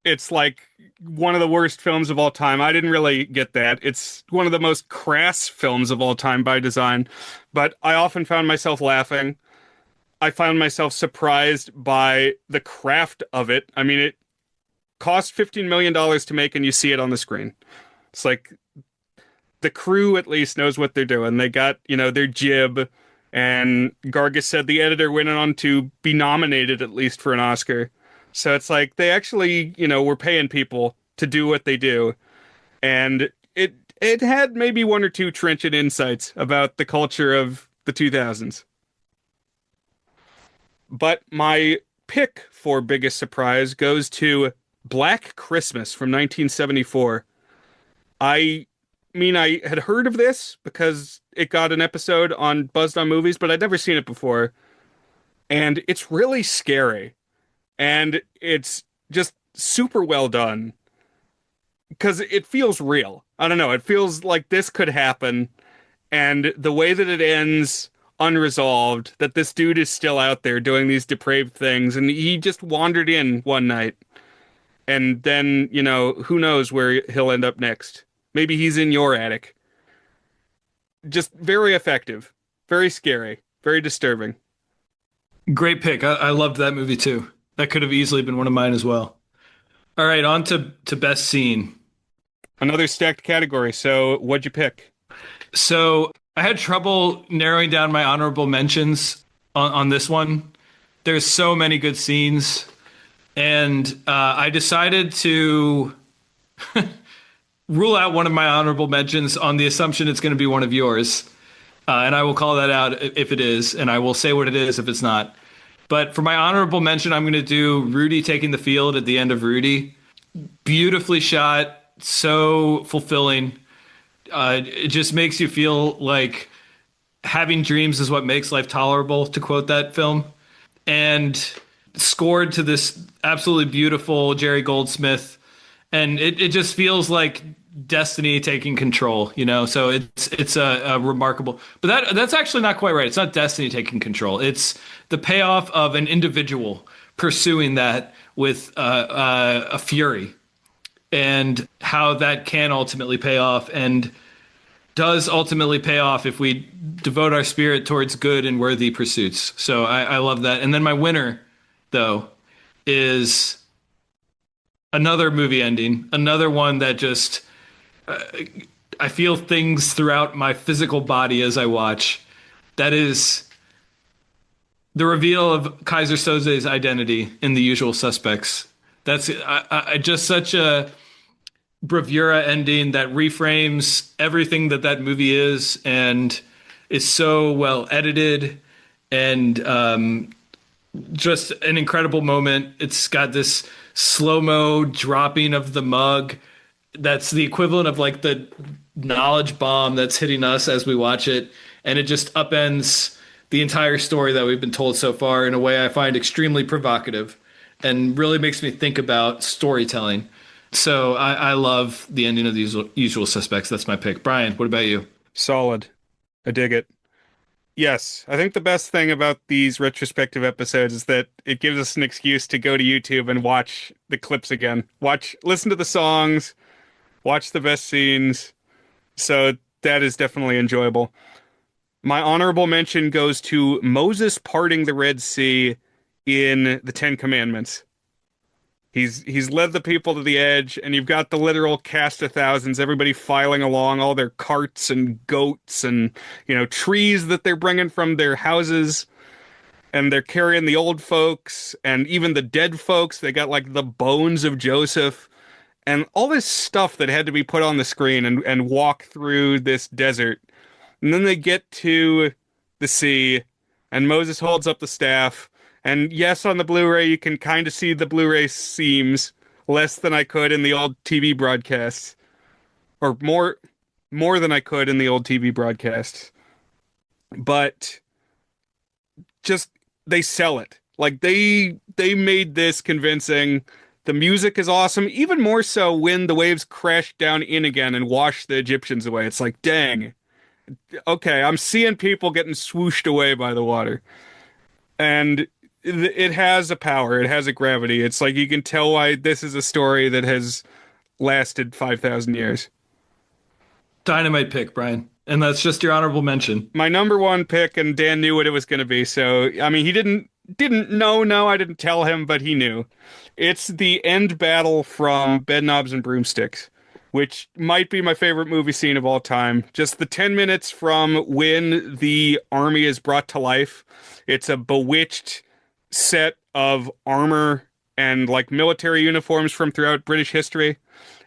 it's like one of the worst films of all time. I didn't really get that. It's one of the most crass films of all time by design, but I often found myself laughing. I found myself surprised by the craft of it. I mean, it cost $15 million to make, and you see it on the screen. It's like the crew at least knows what they're doing. They got, their jib, and Gargus said the editor went on to be nominated at least for an Oscar. So it's like they actually, were paying people to do what they do. And it had maybe one or two trenchant insights about the culture of the 2000s. But my pick for biggest surprise goes to Black Christmas from 1974. I mean, I had heard of this because it got an episode on Buzzed on Movies, but I'd never seen it before. And it's really scary. And it's just super well done because it feels real. I don't know. It feels like this could happen. And the way that it ends unresolved, that this dude is still out there doing these depraved things, and he just wandered in one night. And then, who knows where he'll end up next. Maybe he's in your attic. Just very effective, very scary, very disturbing. Great pick. I loved that movie too. That could have easily been one of mine as well. All right, on to best scene. Another stacked category. So what'd you pick? So I had trouble narrowing down my honorable mentions on this one. There's so many good scenes, and I decided to rule out one of my honorable mentions on the assumption it's going to be one of yours. And I will call that out if it is, and I will say what it is if it's not. But for my honorable mention, I'm going to do Rudy taking the field at the end of Rudy. Beautifully shot, so fulfilling. It just makes you feel like having dreams is what makes life tolerable, to quote that film. And scored to this absolutely beautiful Jerry Goldsmith. And it just feels like destiny taking control, so it's a remarkable, but that's actually not quite right. It's not destiny taking control. It's the payoff of an individual pursuing that with a fury, and how that can ultimately pay off, and does ultimately pay off if we devote our spirit towards good and worthy pursuits. So I love that. And then my winner, though, is another movie ending, another one that just I feel things throughout my physical body as I watch. That is the reveal of Kaiser Soze's identity in The Usual Suspects. That's I just such a bravura ending that reframes everything that movie is, and is so well edited, and just an incredible moment. It's got this slow-mo dropping of the mug. That's the equivalent of like the knowledge bomb that's hitting us as we watch it. And it just upends the entire story that we've been told so far in a way I find extremely provocative and really makes me think about storytelling. So I love the ending of the Usual Suspects. That's my pick. Brian, what about you? Solid. I dig it. Yes, I think the best thing about these retrospective episodes is that it gives us an excuse to go to YouTube and watch the clips again. Listen to the songs, watch the best scenes. So that is definitely enjoyable. My honorable mention goes to Moses parting the Red Sea in the Ten Commandments. He's led the people to the edge, and you've got the literal cast of thousands, everybody filing along, all their carts and goats and, trees that they're bringing from their houses, and they're carrying the old folks and even the dead folks. They got like the bones of Joseph and all this stuff that had to be put on the screen and walk through this desert. And then they get to the sea, and Moses holds up the staff. And yes, on the Blu-ray, you can kind of see the Blu-ray seams less than I could in the old TV broadcasts, or more than I could in the old TV broadcasts. But just they sell it. Like they made this convincing. The music is awesome, even more so when the waves crash down in again and wash the Egyptians away. It's like, dang. Okay, I'm seeing people getting swooshed away by the water. And it has a power, it has a gravity. It's like you can tell why this is a story that has lasted 5,000 years. Dynamite pick, Brian. And that's just your honorable mention. My number one pick, and Dan knew what it was going to be. So, I mean, he didn't know, no, I didn't tell him, but he knew. It's the end battle from Bedknobs and Broomsticks, which might be my favorite movie scene of all time. Just the 10 minutes from when the army is brought to life. It's a bewitched set of armor and like military uniforms from throughout British history.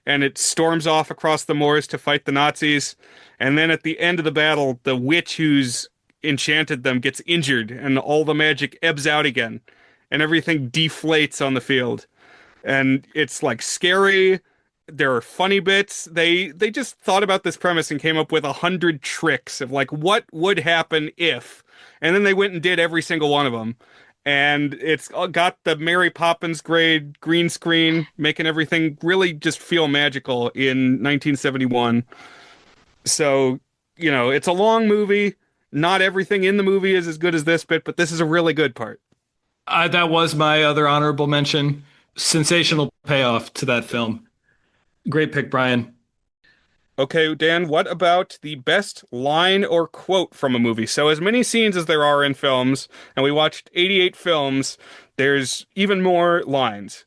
And it storms off across the moors to fight the Nazis. And then at the end of the battle, the witch who's enchanted them gets injured and all the magic ebbs out again. And everything deflates on the field. And it's like scary. There are funny bits. They just thought about this premise and came up with 100 tricks of like what would happen if. And then they went and did every single one of them. And it's got the Mary Poppins grade green screen, making everything really just feel magical in 1971. So, it's a long movie. Not everything in the movie is as good as this bit, but this is a really good part. That was my other honorable mention. Sensational payoff to that film. Great pick, Brian. Okay, Dan, what about the best line or quote from a movie? So as many scenes as there are in films, and we watched 88 films, there's even more lines.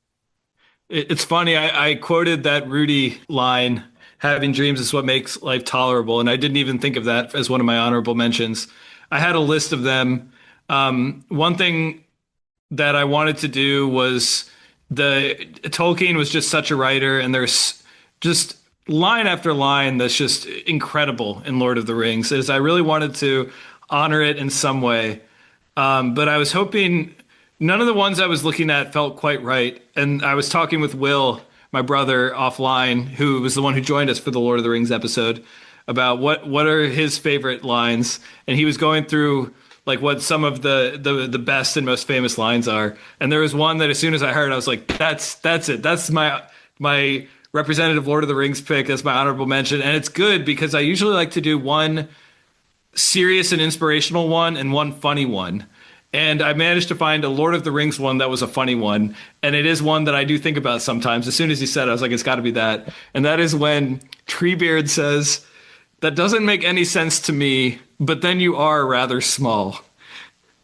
It's funny, I quoted that Rudy line, having dreams is what makes life tolerable, and I didn't even think of that as one of my honorable mentions. I had a list of them. One thing that I wanted to do was Tolkien was just such a writer, and there's just line after line that's just incredible in Lord of the Rings. Is I really wanted to honor it in some way, but I was hoping none of the ones I was looking at felt quite right. And I was talking with Will, my brother, offline, who was the one who joined us for the Lord of the Rings episode, about what are his favorite lines, and he was going through like what some of the best and most famous lines are. And there was one that as soon as I heard, I was like, that's it. That's my representative Lord of the Rings pick. That's my honorable mention. And it's good because I usually like to do one serious and inspirational one and one funny one. And I managed to find a Lord of the Rings one that was a funny one. And it is one that I do think about sometimes. As soon as he said it, I was like, it's got to be that. And that is when Treebeard says, "That doesn't make any sense to me, but then you are rather small."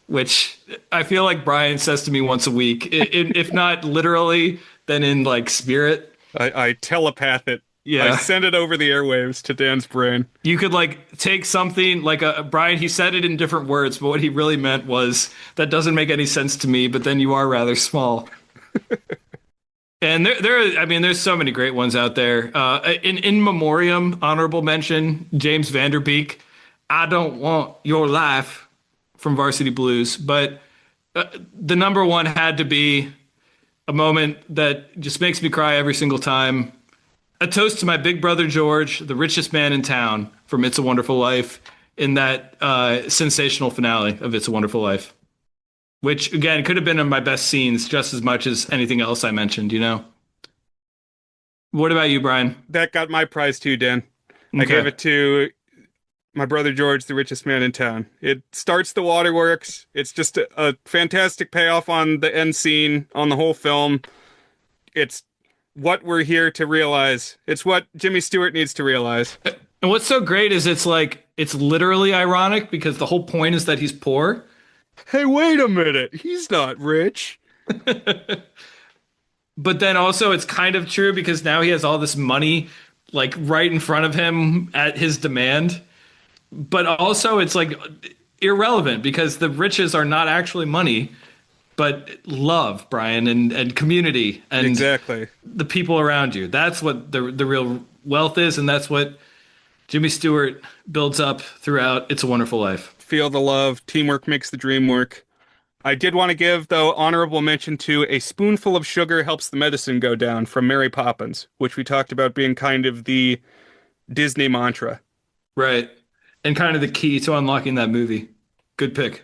Which I feel like Brian says to me once a week, if not literally, then in like spirit. I telepath it. Yeah. I send it over the airwaves to Dan's brain. You could like take something like Brian, he said it in different words, but what he really meant was, that doesn't make any sense to me, but then you are rather small. And there's so many great ones out there. In memoriam, honorable mention, James Vanderbeek, "I don't want your life," from Varsity Blues. But the number one had to be a moment that just makes me cry every single time. "A toast to my big brother George, the richest man in town," from It's a Wonderful Life, in that sensational finale of It's a Wonderful Life. Which, again, could have been in my best scenes just as much as anything else I mentioned, What about you, Brian? That got my prize too, Dan. Okay. I gave it to my brother George, the richest man in town. It starts the waterworks. It's just a fantastic payoff on the end scene, on the whole film. It's what we're here to realize. It's what Jimmy Stewart needs to realize. And what's so great is it's like it's literally ironic because the whole point is that he's poor. Hey, wait a minute. He's not rich. But then also it's kind of true because now he has all this money like right in front of him at his demand. But also it's like irrelevant because the riches are not actually money, but love, Brian, and community and Exactly. the people around you. That's what the real wealth is, and that's what Jimmy Stewart builds up throughout It's a Wonderful Life. Feel the love. Teamwork makes the dream work. I did want to give, though, honorable mention to A Spoonful of Sugar Helps the Medicine Go Down from Mary Poppins, which we talked about being kind of the Disney mantra. Right. And kind of the key to unlocking that movie. Good pick.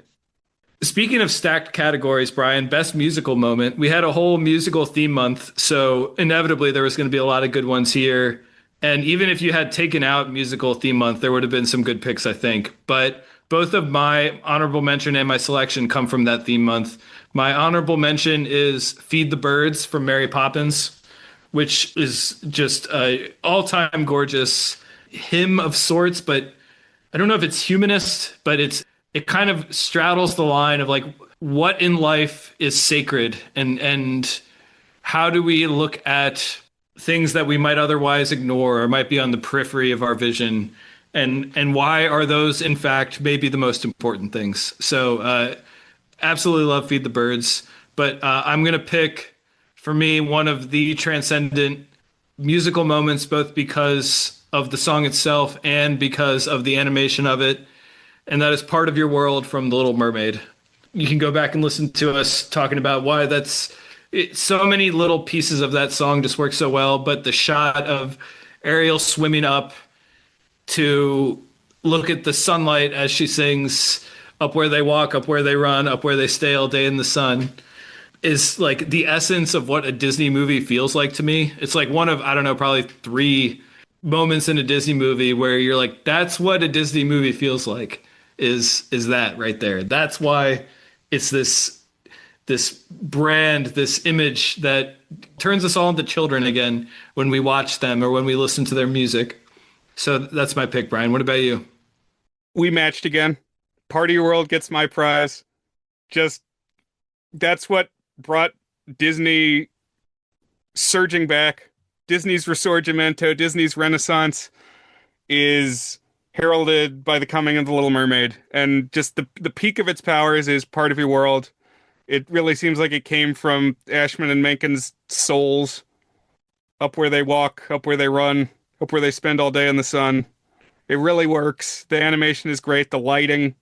Speaking of stacked categories, Brian, best musical moment. We had a whole musical theme month, so inevitably there was going to be a lot of good ones here. And even if you had taken out musical theme month, there would have been some good picks, I think. But both of my honorable mention and my selection come from that theme month. My honorable mention is Feed the Birds from Mary Poppins, which is just a all-time gorgeous hymn of sorts, but I don't know if it's humanist, but it kind of straddles the line of like what in life is sacred and how do we look at things that we might otherwise ignore or might be on the periphery of our vision and why are those in fact maybe the most important things. So absolutely love Feed the Birds, but I'm going to pick for me one of the transcendent musical moments both because of the song itself and because of the animation of it, and that is Part of Your World from The Little Mermaid. You can go back and listen to us talking about why so many little pieces of that song just work so well, but the shot of Ariel swimming up to look at the sunlight as she sings up where they walk, up where they run, up where they stay all day in the sun is like the essence of what a Disney movie feels like to me. It's like one of, I don't know, probably three moments in a Disney movie where you're like, that's what a Disney movie feels like is that right there. That's why it's this brand, this image that turns us all into children again when we watch them or when we listen to their music. So that's my pick, Brian. What about you? We matched again. Part of Your World gets my prize. Just, that's what brought Disney surging back. Disney's Risorgimento, Disney's Renaissance is heralded by the coming of The Little Mermaid. And just the peak of its powers is Part of Your World. It really seems like it came from Ashman and Menken's souls. Up where they walk, up where they run, up where they spend all day in the sun. It really works. The animation is great. The lighting,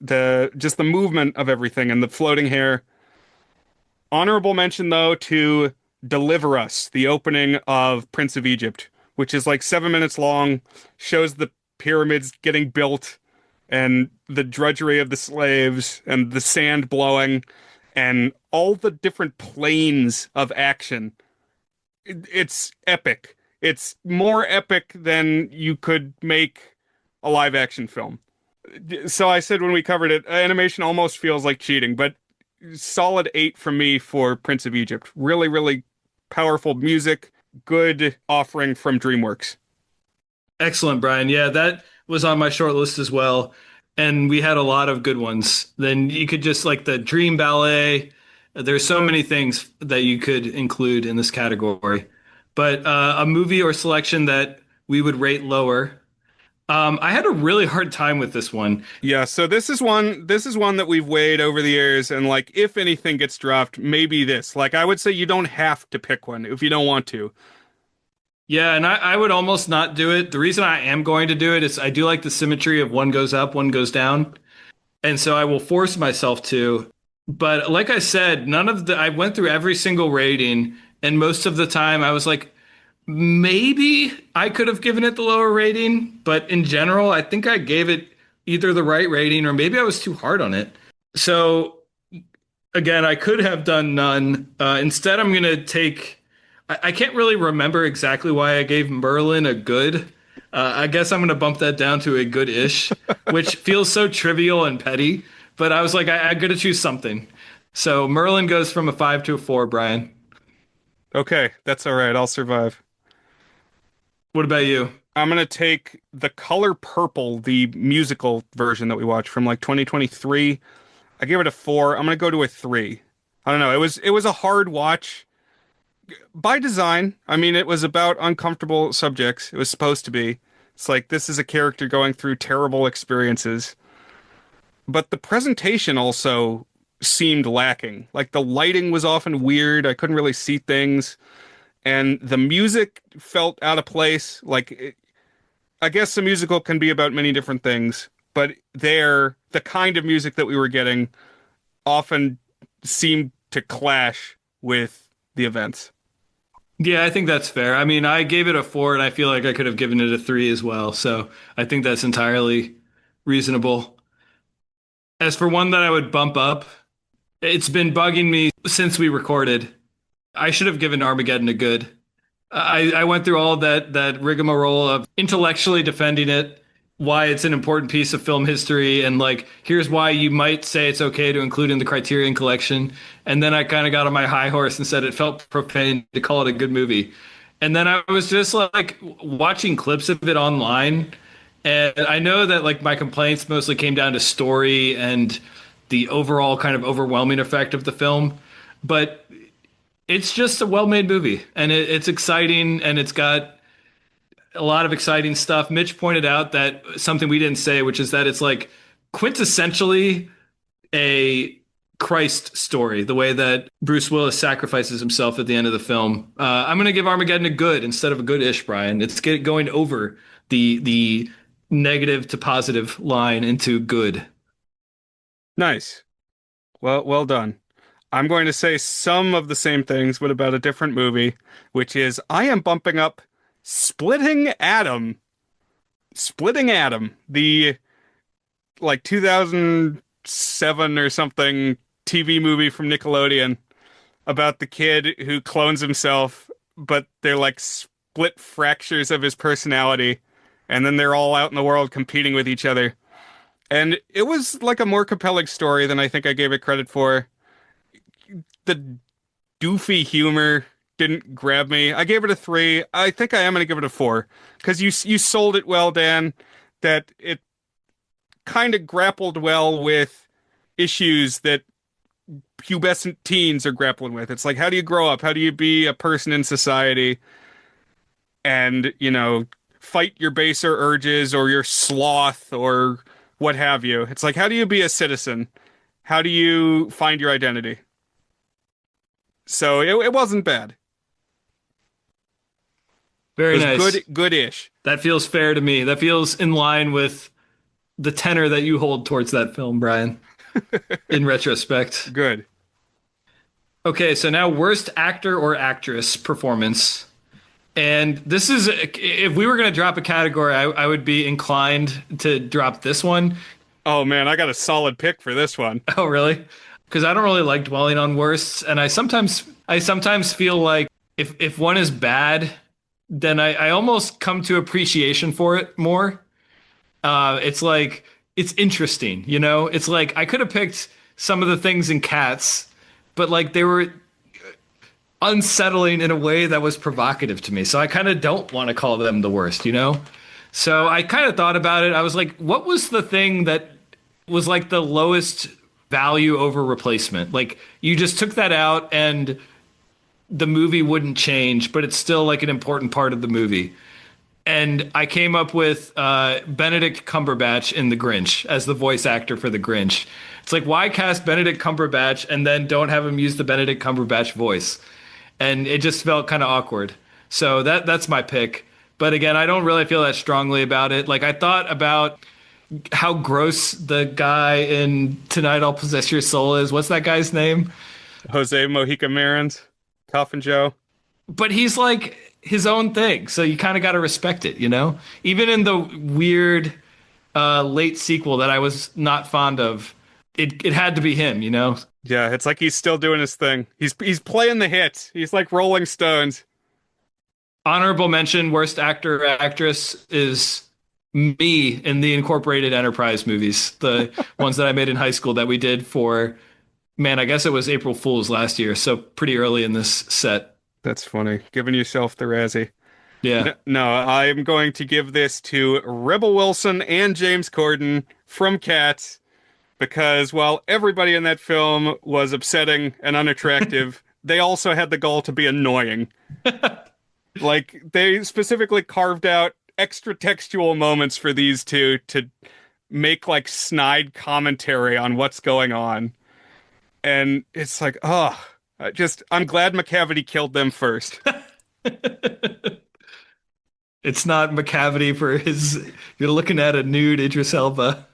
just the movement of everything and the floating hair. Honorable mention, though, to Deliver Us, the opening of Prince of Egypt, which is like 7 minutes long, shows the pyramids getting built and the drudgery of the slaves and the sand blowing and all the different planes of action. It's epic. It's more epic than you could make a live action film. So I said when we covered it, animation almost feels like cheating, but solid 8 from me for Prince of Egypt. Really, really powerful music, good offering from DreamWorks. Excellent, Brian. Yeah, that was on my short list as well. And we had a lot of good ones. Then you could just like the Dream Ballet. There's so many things that you could include in this category. But a movie or selection that we would rate lower. I had a really hard time with this one. Yeah, so this is one that we've weighed over the years, and like if anything gets dropped, maybe this. Like I would say you don't have to pick one if you don't want to. Yeah, and I would almost not do it. The reason I am going to do it is I do like the symmetry of one goes up, one goes down. And so I will force myself to. But like I said, I went through every single rating, and most of the time I was like, maybe I could have given it the lower rating, but in general, I think I gave it either the right rating or maybe I was too hard on it. So again, I could have done none. Instead, I'm going to take, I can't really remember exactly why I gave Merlin a good. I guess I'm going to bump that down to a good-ish, which feels so trivial and petty, but I was like, I got to choose something. So Merlin goes from a 5 to a 4, Brian. Okay, that's all right. I'll survive. What about you? I'm gonna take The Color Purple, the musical version that we watched from like 2023. I gave it a 4. I'm gonna go to a 3. I don't know. It was a hard watch by design. I mean, it was about uncomfortable subjects. It was supposed to be. It's like this is a character going through terrible experiences. But the presentation also seemed lacking. Like the lighting was often weird. I couldn't really see things, and the music felt out of place. I guess the musical can be about many different things, but the kind of music that we were getting often seemed to clash with the events. Yeah, I think that's fair. I mean, I gave it a 4, and I feel like I could have given it a 3 as well. So I think that's entirely reasonable. As for one that I would bump up, it's been bugging me since we recorded. I should have given Armageddon a good. I went through all of that rigmarole of intellectually defending it, why it's an important piece of film history, and like here's why you might say it's okay to include in the Criterion Collection. And then I kind of got on my high horse and said it felt profane to call it a good movie. And then I was just like watching clips of it online, and I know that like my complaints mostly came down to story and the overall kind of overwhelming effect of the film, but it's just a well-made movie, and it's exciting, and it's got a lot of exciting stuff. Mitch pointed out that something we didn't say, which is that it's like quintessentially a Christ story, the way that Bruce Willis sacrifices himself at the end of the film. I'm going to give Armageddon a good instead of a good-ish, Brian. It's going over the negative to positive line into good. Nice. Well done. I'm going to say some of the same things, but about a different movie, which is I am bumping up Splitting Adam. Splitting Adam, the like 2007 or something TV movie from Nickelodeon about the kid who clones himself, but they're like split fractures of his personality, and then they're all out in the world competing with each other. And it was like a more compelling story than I think I gave it credit for. The doofy humor didn't grab me. I gave it a 3. I think I am going to give it a 4 because you sold it well, Dan, that it kind of grappled well with issues that pubescent teens are grappling with. It's like, how do you grow up? How do you be a person in society and, fight your baser urges or your sloth or what have you? It's like, how do you be a citizen? How do you find your identity? So it wasn't bad. Very It was nice. good-ish. That feels fair to me. That feels in line with the tenor that you hold towards that film, Brian, in retrospect. Good. Okay, so now worst actor or actress performance. And this is, if we were going to drop a category, I would be inclined to drop this one. Oh man, I got a solid pick for this one. Oh, really? Because I don't really like dwelling on worsts, and I sometimes feel like if one is bad, then I almost come to appreciation for it more. It's like it's interesting, you know? It's like I could have picked some of the things in Cats, but like they were unsettling in a way that was provocative to me. So I kind of don't want to call them the worst, you know? So I kind of thought about it. I was like, what was the thing that was like the lowest value over replacement? Like you just took that out and the movie wouldn't change, but it's still like an important part of the movie. And I came up with Benedict Cumberbatch in The Grinch as the voice actor for The Grinch. It's like, why cast Benedict Cumberbatch and then don't have him use the Benedict Cumberbatch voice? And it just felt kind of awkward. So that's my pick. But again, I don't really feel that strongly about it. Like I thought about how gross the guy in Tonight I'll Possess Your Soul is. What's that guy's name? Jose Mojica Marins, Coffin Joe. But he's like his own thing. So you kind of got to respect it, you know? Even in the weird late sequel that I was not fond of, it had to be him, you know? Yeah, it's like he's still doing his thing. He's playing the hits. He's like Rolling Stones. Honorable mention, worst actor or actress is me in the Incorporated Enterprise movies, the ones that I made in high school that we did for, man, I guess it was April Fool's last year, so pretty early in this set. That's funny. Giving yourself the Razzie. Yeah. No, I'm going to give this to Rebel Wilson and James Corden from Cats because while everybody in that film was upsetting and unattractive, they also had the goal to be annoying. Like, they specifically carved out extra textual moments for these two to make like snide commentary on what's going on. And it's like, oh, I'm glad McCavity killed them first. It's not McCavity for his. You're looking at a nude Idris Elba.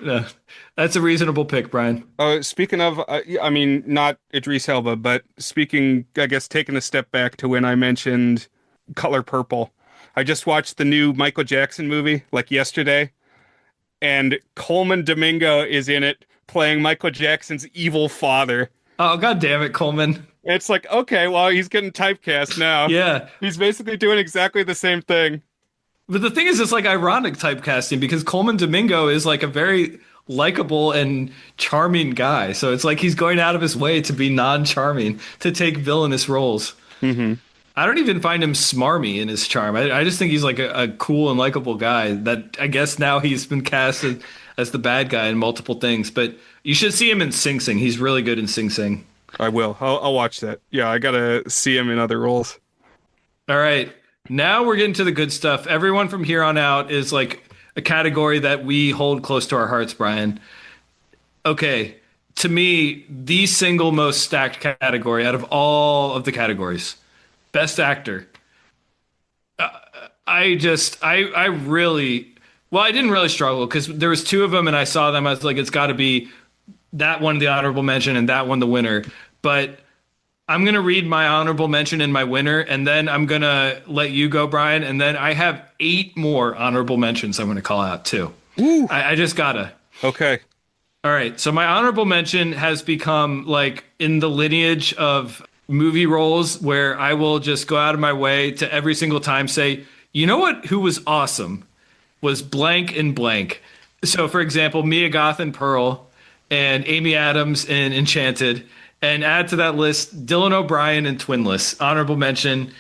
No, that's a reasonable pick, Brian. Speaking of, I mean, not Idris Elba, but speaking, I guess, taking a step back to when I mentioned Color Purple. I just watched the new Michael Jackson movie like yesterday, and Coleman Domingo is in it playing Michael Jackson's evil father. Oh, God damn it, Coleman. It's like, okay, well, he's getting typecast now. Yeah. He's basically doing exactly the same thing. But the thing is, it's like ironic typecasting because Coleman Domingo is like a very likable and charming guy. So it's like he's going out of his way to be non-charming, to take villainous roles. Mm-hmm. I don't even find him smarmy in his charm. I just think he's like a cool and likable guy that I guess now he's been cast as the bad guy in multiple things. But you should see him in Sing Sing. He's really good in Sing Sing. I will. I'll watch that. Yeah, I gotta see him in other roles. All right. Now we're getting to the good stuff. Everyone from here on out is like a category that we hold close to our hearts, Brian. Okay. To me, the single most stacked category out of all of the categories, Best Actor. I really, well, I didn't really struggle because there was two of them and I saw them. I was like, it's got to be that one, the honorable mention, and that one, the winner. But I'm going to read my honorable mention and my winner, and then I'm going to let you go, Brian. And then I have 8 more honorable mentions I'm going to call out, too. Ooh. I just got to. Okay. All right. So my honorable mention has become like in the lineage of movie roles where I will just go out of my way to every single time say, you know what, who was awesome was blank and blank. So, for example, Mia Goth in Pearl and Amy Adams in Enchanted. And add to that list Dylan O'Brien in Twinless. Honorable mention.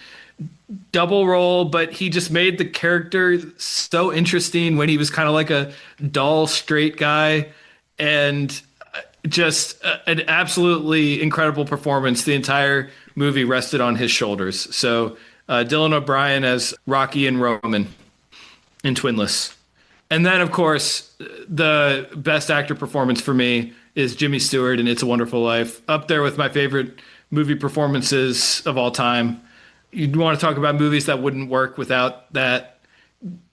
Double role, but he just made the character so interesting when he was kind of like a dull, straight guy. And just an absolutely incredible performance. The entire movie rested on his shoulders. So Dylan O'Brien as Rocky and Roman in Twinless. And then, of course, the best actor performance for me is Jimmy Stewart in It's a Wonderful Life, up there with my favorite movie performances of all time. You'd want to talk about movies that wouldn't work without that.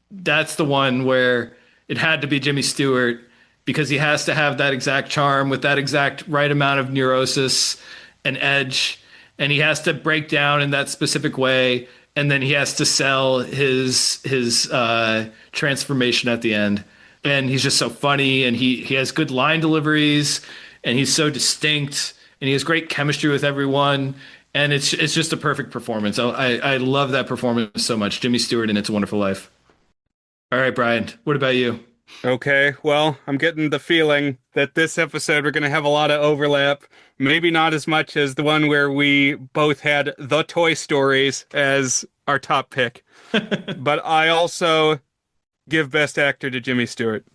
That's the one where it had to be Jimmy Stewart because he has to have that exact charm with that exact right amount of neurosis and edge, and he has to break down in that specific way, and then he has to sell his transformation at the end. And he's just so funny, and he has good line deliveries, and he's so distinct, and he has great chemistry with everyone, and it's just a perfect performance. I love that performance so much. Jimmy Stewart in It's a Wonderful Life. All right, Brian, what about you? Okay, well, I'm getting the feeling that this episode we're going to have a lot of overlap. Maybe not as much as the one where we both had the Toy Stories as our top pick. But I also give Best Actor to Jimmy Stewart.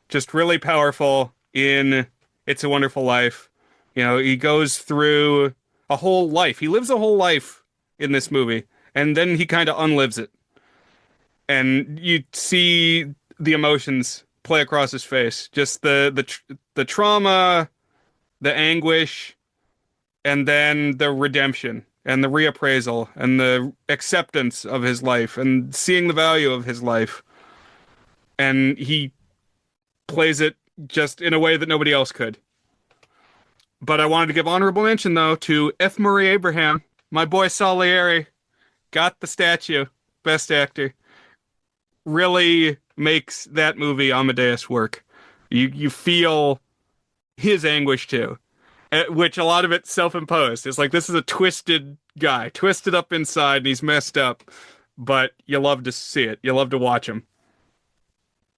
Just really powerful in It's a Wonderful Life. You know, he goes through a whole life. He lives a whole life in this movie, and then he kind of unlives it. And you see the emotions play across his face. Just the trauma, the anguish, and then the redemption and the reappraisal and the acceptance of his life and seeing the value of his life. And he plays it just in a way that nobody else could. But I wanted to give honorable mention, though, to F. Murray Abraham. My boy Salieri got the statue. Best actor. Really makes that movie Amadeus work. You feel his anguish, too. Which a lot of it's self-imposed. It's like, this is a twisted guy. Twisted up inside, and he's messed up. But you love to see it. You love to watch him.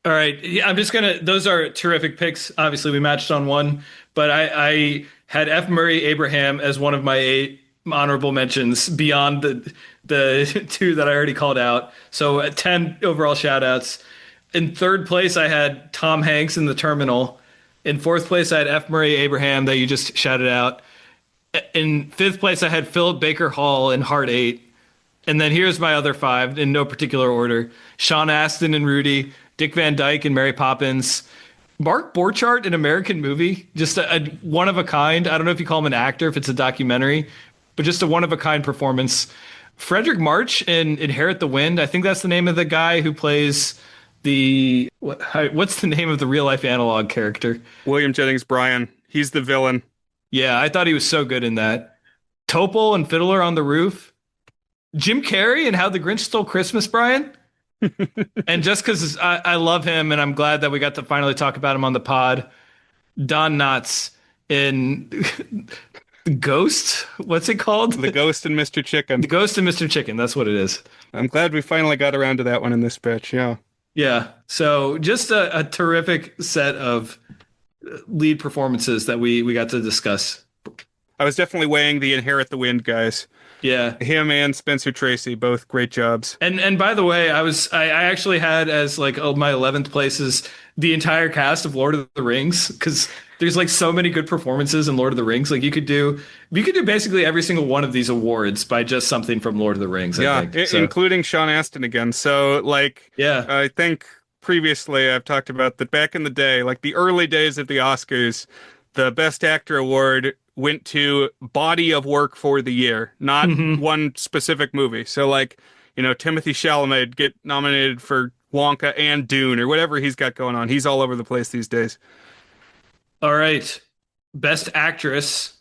All right. Yeah, I'm just going to, those are terrific picks. Obviously, we matched on one, but I had F. Murray Abraham as one of my 8 honorable mentions beyond the two that I already called out. So 10 overall shout outs. In third place, I had Tom Hanks in The Terminal. In fourth place, I had F. Murray Abraham that you just shouted out. In fifth place, I had Philip Baker Hall in Heart 8. And then here's my other five in no particular order: Sean Astin and Rudy, Dick Van Dyke and Mary Poppins, Mark Borchardt in American Movie, just a one of a kind. I don't know if you call him an actor, if it's a documentary, but just a one of a kind performance. Frederick March in Inherit the Wind. I think that's the name of the guy who plays what's the name of the real life analog character? William Jennings Bryan. He's the villain. Yeah, I thought he was so good in that. Topol and Fiddler on the Roof. Jim Carrey and How the Grinch Stole Christmas, Brian. And just because I love him and I'm glad that we got to finally talk about him on the pod, Don Knotts in Ghost. What's it called? The Ghost and Mr. Chicken. The Ghost and Mr. Chicken. That's what it is. I'm glad we finally got around to that one in this bitch. Yeah. Yeah. So just a terrific set of lead performances that we got to discuss. I was definitely weighing the Inherit the Wind guys. Yeah. Him and Spencer Tracy, both great jobs. And by the way, I actually had as like my 11th places the entire cast of Lord of the Rings, because there's like so many good performances in Lord of the Rings. Like you could do basically every single one of these awards by just something from Lord of the Rings. I think. So, including Sean Astin again. So like, yeah, I think previously I've talked about that back in the day, like the early days of the Oscars, the Best Actor award went to body of work for the year, not one specific movie. So like, Timothy Chalamet get nominated for Wonka and Dune or whatever he's got going on. He's all over the place these days. All right. Best Actress.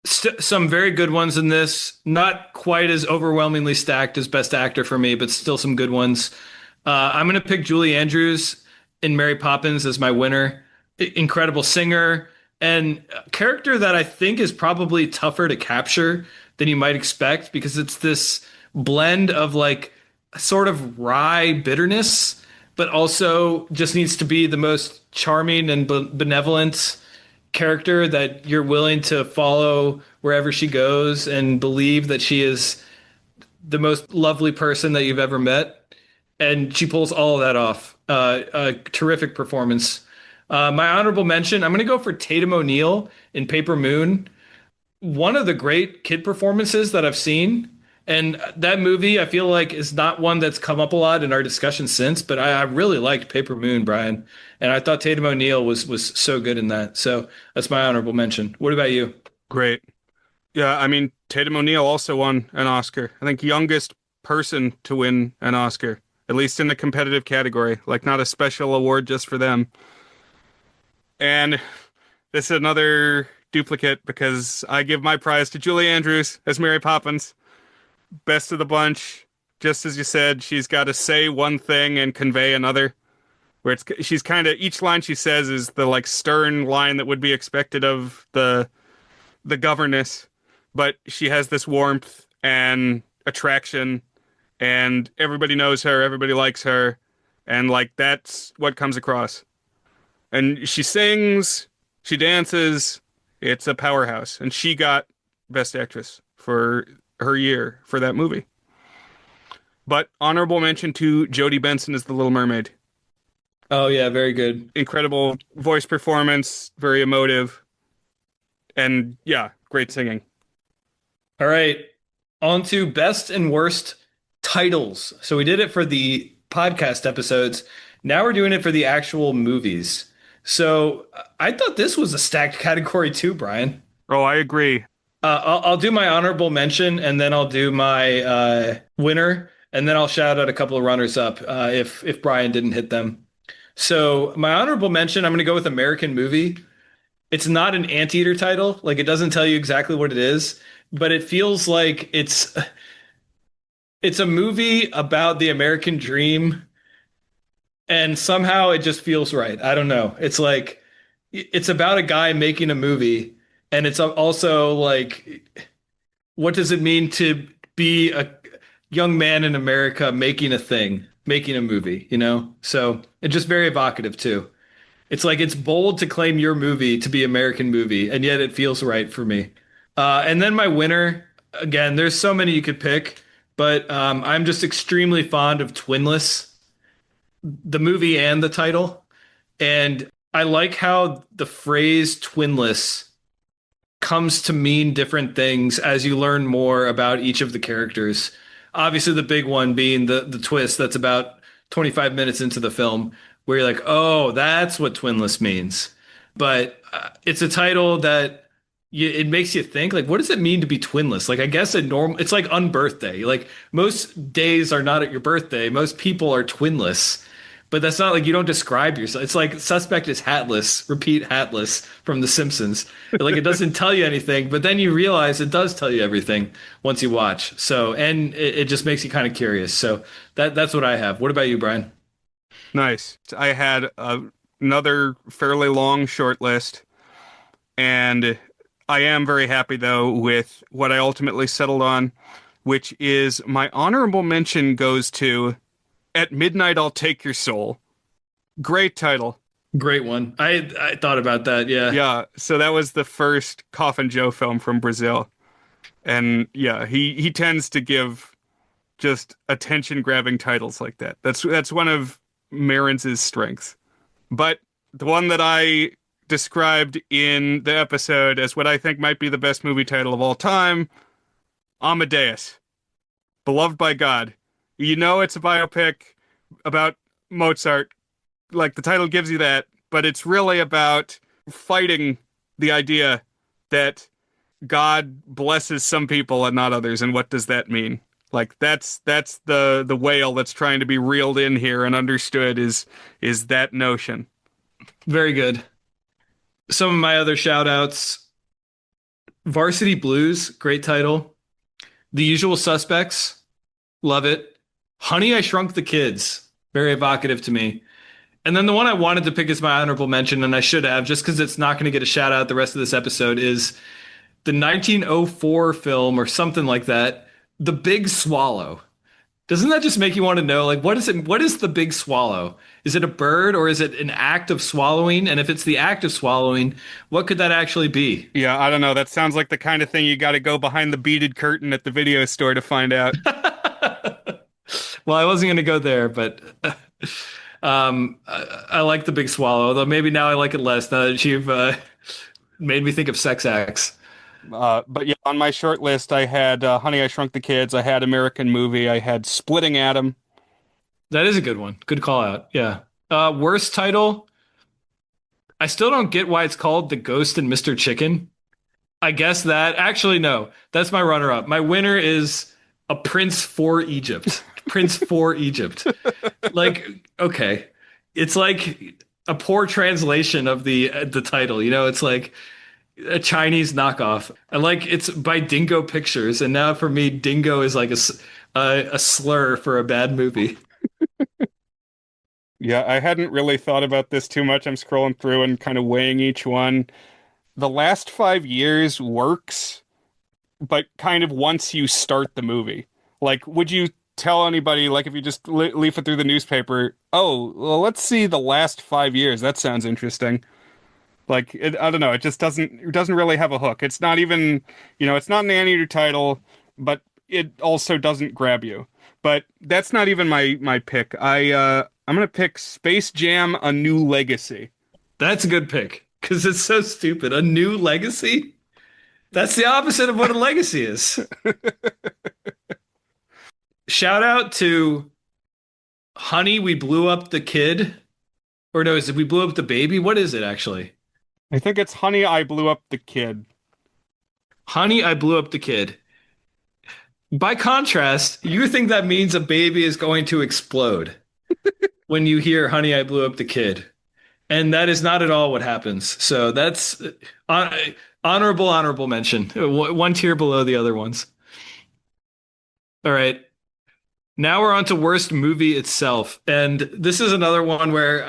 Some very good ones in this. Not quite as overwhelmingly stacked as Best Actor for me, but still some good ones. I'm going to pick Julie Andrews in Mary Poppins as my winner. Incredible singer and a character that I think is probably tougher to capture than you might expect, because it's this blend of like sort of wry bitterness, but also just needs to be the most charming and benevolent character that you're willing to follow wherever she goes and believe that she is the most lovely person that you've ever met. And she pulls all of that off. A terrific performance. My honorable mention, I'm going to go for Tatum O'Neal in Paper Moon. One of the great kid performances that I've seen. And that movie, I feel like, is not one that's come up a lot in our discussion since, but I really liked Paper Moon, Brian. And I thought Tatum O'Neal was so good in that. So that's my honorable mention. What about you? Great. Yeah, I mean, Tatum O'Neal also won an Oscar. I think youngest person to win an Oscar, at least in the competitive category, like not a special award just for them. And this is another duplicate because I give my prize to Julie Andrews as Mary Poppins. Best of the bunch. Just as you said, she's got to say one thing and convey another. Where she's kind of, each line she says is the like stern line that would be expected of the governess, but she has this warmth and attraction, and everybody knows her, everybody likes her, and like that's what comes across. And she sings, she dances, it's a powerhouse. And she got Best Actress for her year for that movie. But honorable mention to Jodie Benson as the Little Mermaid. Oh, yeah, very good. Incredible voice performance, very emotive. And yeah, great singing. All right, on to best and worst titles. So we did it for the podcast episodes. Now we're doing it for the actual movies. So I thought this was a stacked category too, Brian. Oh, I agree. I'll do my honorable mention, and then I'll do my winner, and then I'll shout out a couple of runners up if Brian didn't hit them. So my honorable mention, I'm going to go with American Movie. It's not an anteater title. Like, it doesn't tell you exactly what it is, but it feels like it's a movie about the American dream, and somehow it just feels right. I don't know. It's like, it's about a guy making a movie, and it's also like, what does it mean to be a young man in America making a movie, So it's just very evocative too. It's like, it's bold to claim your movie to be American Movie, and yet it feels right for me. And then my winner, again, there's so many you could pick, but I'm just extremely fond of Twinless, the movie and the title. And I like how the phrase twinless comes to mean different things as you learn more about each of the characters. Obviously, the big one being the twist that's about 25 minutes into the film, where you're like, oh, that's what twinless means. But it's a title that it makes you think, like, what does it mean to be twinless? Like, I guess it's like unbirthday. Like, most days are not at your birthday. Most people are twinless. But that's not like you don't describe yourself. It's like suspect is hatless, repeat hatless from The Simpsons. Like it doesn't tell you anything, but then you realize it does tell you everything once you watch. So, and it just makes you kind of curious. So that's what I have. What about you, Brian? Nice. I had another fairly long short list, and I am very happy though with what I ultimately settled on, which is my honorable mention goes to At Midnight I'll Take Your Soul. Great title. Great one. I thought about that. Yeah. Yeah, so that was the first Coffin Joe film from Brazil. And yeah, he tends to give just attention-grabbing titles like that. That's one of Maren's strengths. But the one that I described in the episode as what I think might be the best movie title of all time, Amadeus, beloved by God. You know it's a biopic about Mozart, like the title gives you that, but it's really about fighting the idea that God blesses some people and not others, and what does that mean? Like that's the whale that's trying to be reeled in here and understood is that notion. Very good. Some of my other shout outs, Varsity Blues, great title. The Usual Suspects, love it. Honey, I Shrunk the Kids, very evocative to me. And then the one I wanted to pick as my honorable mention, and I should have, just because it's not going to get a shout out the rest of this episode, is the 1904 film or something like that, The Big Swallow. Doesn't that just make you want to know, like, what is it? What is the big swallow? Is it a bird or is it an act of swallowing? And if it's the act of swallowing, what could that actually be? Yeah, I don't know. That sounds like the kind of thing you got to go behind the beaded curtain at the video store to find out. Well, I wasn't going to go there, but I like the big swallow, though maybe now I like it less now that you've made me think of sex acts. But yeah, on my short list, I had Honey, I Shrunk the Kids. I had American Movie. I had Splitting Atom. That is a good one. Good call out. Yeah. Worst title. I still don't get why it's called The Ghost and Mr. Chicken. I guess that actually, no, that's my runner up. My winner is A Prince for Egypt. Prince for Egypt. Like, okay. It's like a poor translation of the title. You know, it's like a Chinese knockoff. And like it's by Dingo Pictures, and now for me, Dingo is like a slur for a bad movie. Yeah, I hadn't really thought about this too much. I'm scrolling through and kind of weighing each one. The Last 5 Years works, but kind of once you start the movie. Like, would you tell anybody, like if you just leaf it through the newspaper, oh, well, let's see The Last 5 Years. That sounds interesting. Like, I don't know. It doesn't really have a hook. It's not even, it's not an anteater title, but it also doesn't grab you. But that's not even my pick. I'm gonna pick Space Jam: A New Legacy. That's a good pick because it's so stupid. A new legacy? That's the opposite of what a legacy is. Shout out to Honey, We Blew Up the Kid. Or no, is it We Blew Up the Baby? What is it actually? I think it's Honey, I Blew Up the Kid. Honey, I Blew Up the Kid. By contrast, you think that means a baby is going to explode when you hear Honey, I Blew Up the Kid. And that is not at all what happens. So that's honorable mention. One tier below the other ones. All right. Now we're on to worst movie itself. And this is another one where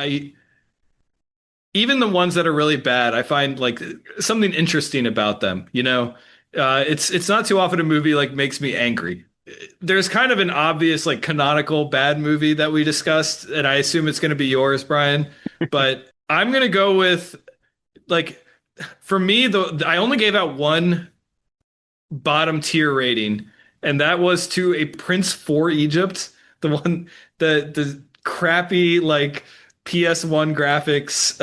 even the ones that are really bad, I find like something interesting about them. It's not too often a movie like makes me angry. There's kind of an obvious like canonical bad movie that we discussed, and I assume it's going to be yours, Brian. But I'm going to go with like for me, I only gave out one bottom tier rating, and that was to a Prince for Egypt, the one, the crappy like PS1 graphics.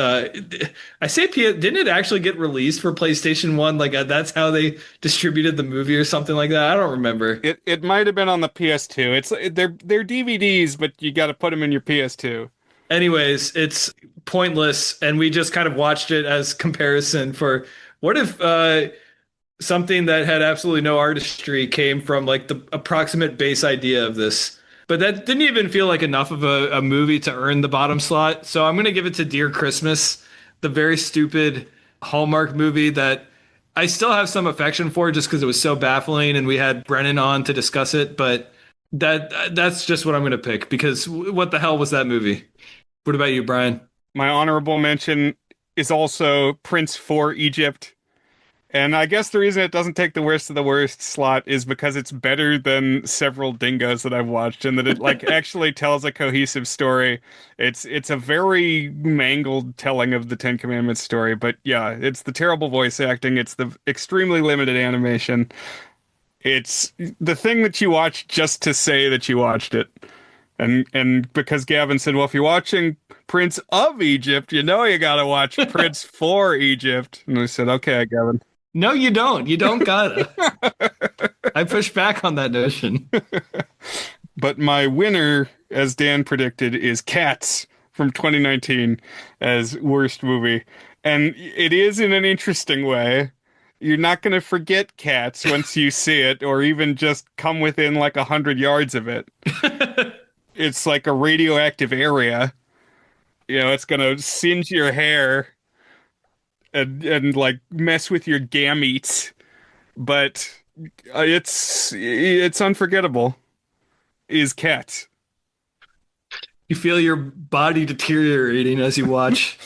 I say PS, didn't it actually get released for PlayStation 1? Like that's how they distributed the movie or something like that. I don't remember. It might have been on the PS2. They're DVDs, but you got to put them in your PS2. Anyways, it's pointless, and we just kind of watched it as comparison for what if something that had absolutely no artistry came from like the approximate base idea of this. But that didn't even feel like enough of a movie to earn the bottom slot. So I'm going to give it to Dear Christmas, the very stupid Hallmark movie that I still have some affection for just because it was so baffling and we had Brennan on to discuss it. But that's just what I'm going to pick because what the hell was that movie? What about you, Brian? My honorable mention is also Prince for Egypt. And I guess the reason it doesn't take the worst of the worst slot is because it's better than several dingoes that I've watched and that it like actually tells a cohesive story. It's a very mangled telling of the Ten Commandments story, but yeah, it's the terrible voice acting, it's the extremely limited animation. It's the thing that you watch just to say that you watched it. And because Gavin said, well, if you're watching Prince of Egypt, you know you gotta watch Prince for Egypt. And I said, okay, Gavin. No, you don't. You don't gotta. I push back on that notion. But my winner, as Dan predicted, is Cats from 2019 as worst movie. And it is in an interesting way. You're not going to forget Cats once you see it, or even just come within like 100 yards of it. It's like a radioactive area. You know, it's going to singe your hair and like mess with your gametes. But it's unforgettable. Is Cats. You feel your body deteriorating as you watch.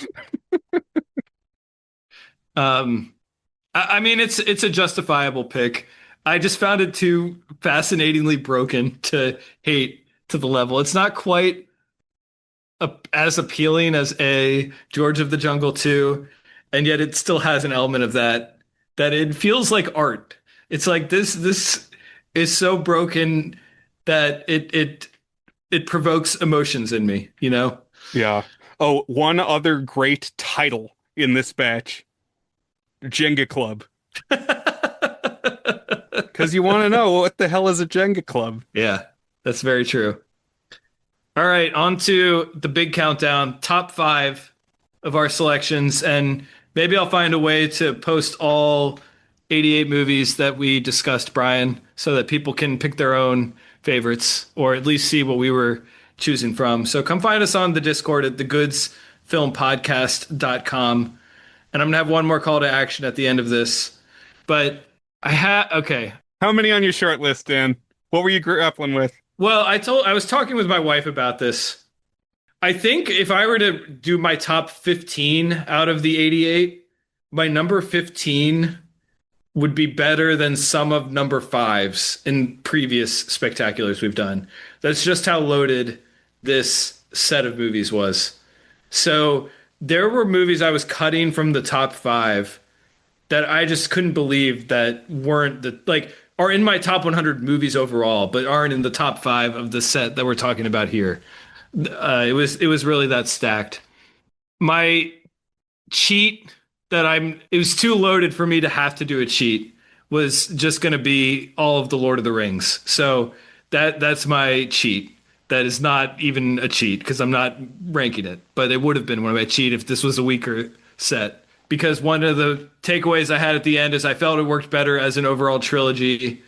I mean, it's a justifiable pick. I just found it too fascinatingly broken to hate to the level. It's not quite as appealing as a George of the Jungle 2, and yet it still has an element of that it feels like art. It's like this is so broken that it provokes emotions in me, you know? Yeah. Oh, one other great title in this batch. Jenga Club. Because you want to know what the hell is a Jenga Club. Yeah, that's very true. All right, on to the big countdown, top 5 of our selections, and maybe I'll find a way to post all 88 movies that we discussed, Brian, so that people can pick their own favorites or at least see what we were choosing from. So come find us on the Discord at thegoodsfilmpodcast.com. And I'm going to have one more call to action at the end of this. But okay. How many on your short list, Dan? What were you grappling with? Well, I was talking with my wife about this. I think if I were to do my top 15 out of the 88, my number 15 would be better than some of number 5's in previous spectaculars we've done. That's just how loaded this set of movies was. So there were movies I was cutting from the top 5 that I just couldn't believe that weren't are in my top 100 movies overall, but aren't in the top 5 of the set that we're talking about here. It was really that stacked. My cheat it was too loaded for me to have to do a cheat was just going to be all of the Lord of the Rings. So that's my cheat. That is not even a cheat because I'm not ranking it, but it would have been one of my cheat if this was a weaker set. Because one of the takeaways I had at the end is I felt it worked better as an overall trilogy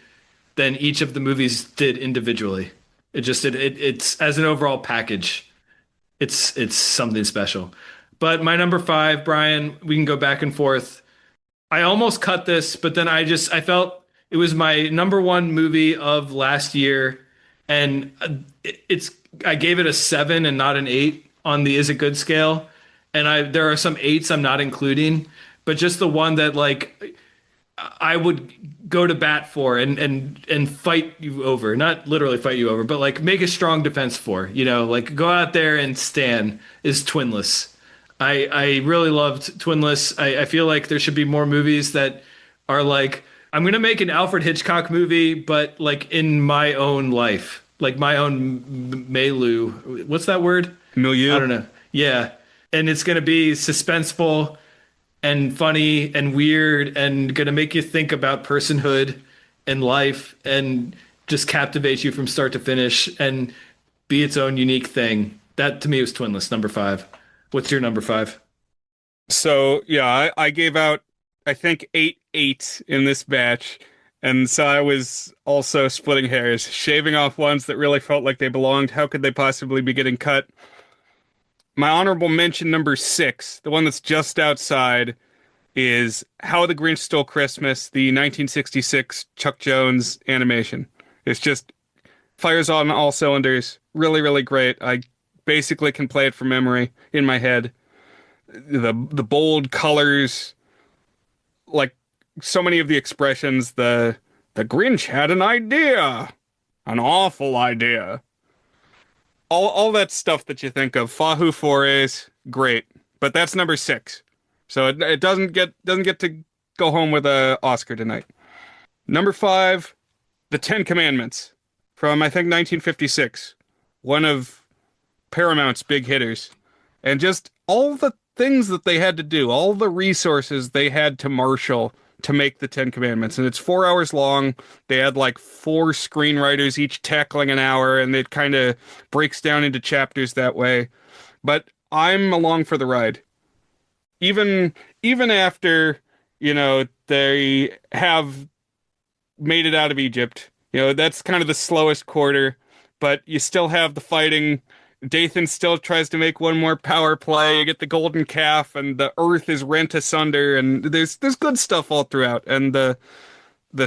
than each of the movies did individually. It's as an overall package, it's something special. But my number 5, Brian, we can go back and forth. I almost cut this, but then I felt it was my number 1 movie of last year, and I gave it a 7 and not an 8 on the Is It Good scale. And there are some 8s I'm not including, but just the one that like I would go to bat for and fight you over, not literally fight you over, but like make a strong defense for, like go out there and stand is Twinless. I really loved Twinless. I feel like there should be more movies that are like I'm gonna make an Alfred Hitchcock movie, but like in my own life, like my own milieu. What's that word? I Milieu. don't know. Yeah, and it's gonna be suspenseful and funny and weird and gonna make you think about personhood and life and just captivate you from start to finish and be its own unique thing. That to me was Twinless, number five. What's your number five? So yeah, I gave out I think eight in this batch, and so I was also splitting hairs, shaving off ones that really felt like they belonged. How could they possibly be getting cut? My honorable mention number six, the one that's just outside, is How the Grinch Stole Christmas, the 1966 Chuck Jones animation. It's just fires on all cylinders. Really, really great. I basically can play it from memory in my head. The bold colors, like so many of the expressions, the Grinch had an idea, an awful idea. All that stuff that you think of. Fahu Forays, great. But that's number six. So it doesn't get to go home with a Oscar tonight. Number five, The Ten Commandments from I think 1956. One of Paramount's big hitters. And just all the things that they had to do, all the resources they had to marshal to make the Ten Commandments. And it's 4 hours long. They had like four screenwriters, each tackling an hour, and it kind of breaks down into chapters that way. But I'm along for the ride. Even after, they have made it out of Egypt, that's kind of the slowest quarter, but you still have the fighting. Dathan still tries to make one more power play. You get the golden calf, and the earth is rent asunder, and there's good stuff all throughout. And the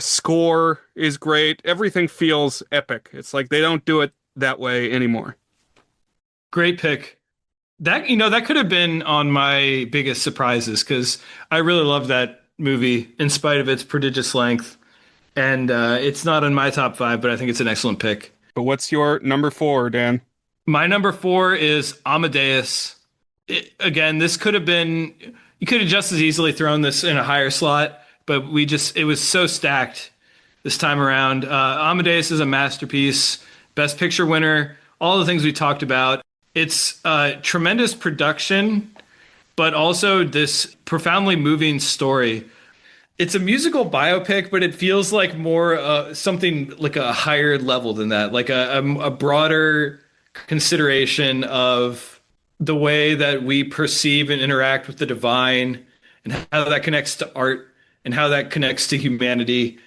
score is great. Everything feels epic. It's like they don't do it that way anymore. Great pick. That could have been on my biggest surprises because I really love that movie in spite of its prodigious length. And it's not in my top five, but I think it's an excellent pick. But what's your number four, Dan? My number four is Amadeus. Again, this could have been, you could have just as easily thrown this in a higher slot, but it was so stacked this time around. Amadeus is a masterpiece, Best Picture winner, all the things we talked about. It's tremendous production, but also this profoundly moving story. It's a musical biopic, but it feels like more something like a higher level than that, like a broader consideration of the way that we perceive and interact with the divine and how that connects to art and how that connects to humanity.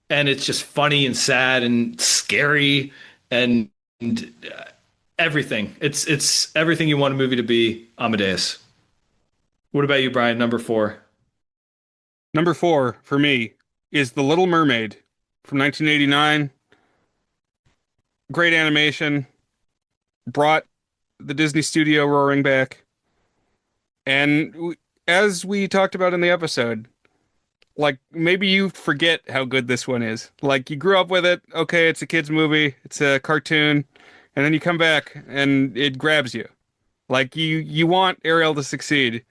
And it's just funny and sad and scary and everything. It's everything you want a movie to be. Amadeus. What about you, Brian? Number four. Number four for me is The Little Mermaid from 1989. Great animation. Brought the Disney studio roaring back. And as we talked about in the episode, like maybe you forget how good this one is. Like you grew up with it. Okay, it's a kid's movie. It's a cartoon. And then you come back and it grabs you. Like you want Ariel to succeed.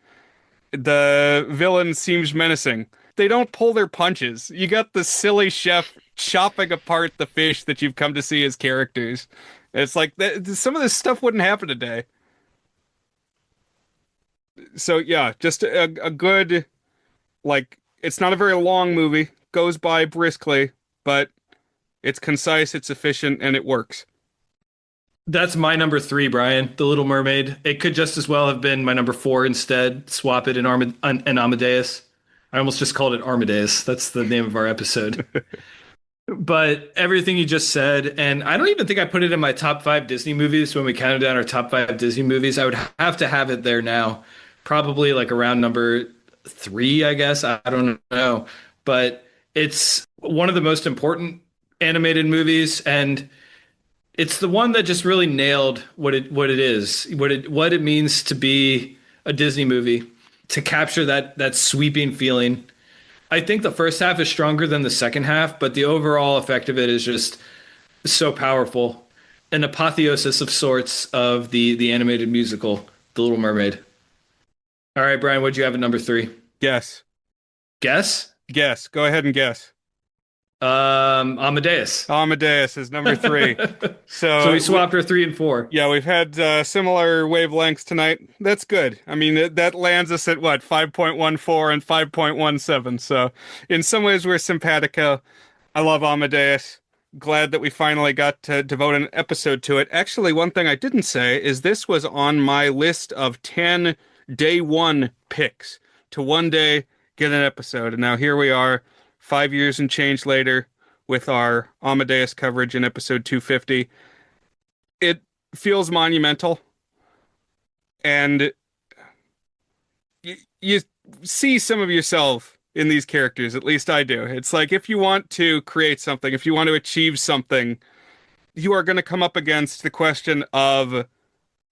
The villain seems menacing. They don't pull their punches. You got the silly chef chopping apart the fish that you've come to see as characters. It's like some of this stuff wouldn't happen today. So yeah, just a good, like, it's not a very long movie. Goes by briskly, but it's concise, it's efficient, and it works. That's my number three, Brian. The Little Mermaid. It could just as well have been my number four instead. Swap it in Amadeus. I almost just called it Armadeus. That's the name of our episode. But everything you just said, and I don't even think I put it in my top five Disney movies when we counted down our top five Disney movies. I would have to have it there now. Probably like around number three, I guess. I don't know. But it's one of the most important animated movies, and it's the one that just really nailed what it is, what it means to be a Disney movie, to capture that sweeping feeling. I think the first half is stronger than the second half, but the overall effect of it is just so powerful. An apotheosis of sorts of the animated musical, The Little Mermaid. All right, Brian, what'd you have at number three? Guess. Guess? Guess. Go ahead and guess. Amadeus. Amadeus is number 3. So we swapped our 3 and 4. Yeah, we've had similar wavelengths tonight. That's good. I mean, that lands us at what, 5.14 and 5.17. So in some ways, we're simpatico. I love Amadeus. Glad that we finally got to devote an episode to it. Actually, one thing I didn't say is this was on my list of 10 day one picks to one day get an episode. And now here we are, 5 years and change later, with our Amadeus coverage in episode 250. It feels monumental, and you see some of yourself in these characters. At least I do. It's like, if you want to create something, if you want to achieve something, you are going to come up against the question of,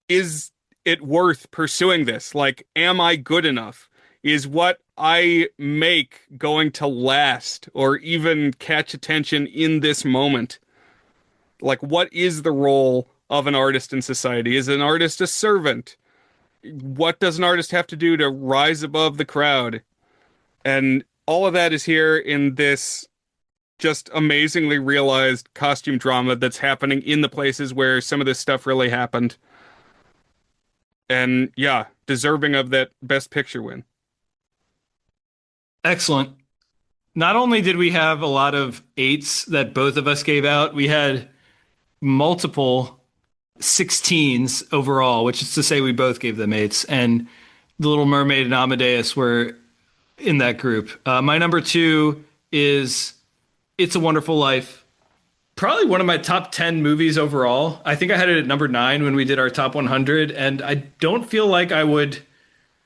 is it worth pursuing this? Like, am I good enough? Is what I make going to last or even catch attention in this moment? Like, what is the role of an artist in society? Is an artist a servant? What does an artist have to do to rise above the crowd? And all of that is here in this just amazingly realized costume drama that's happening in the places where some of this stuff really happened. And yeah, deserving of that Best Picture win. Excellent. Not only did we have a lot of 8s that both of us gave out, we had multiple 16s overall, which is to say we both gave them 8s. And The Little Mermaid and Amadeus were in that group. My number 2 is It's a Wonderful Life. Probably one of my top 10 movies overall. I think I had it at number 9 when we did our top 100, and I don't feel like I would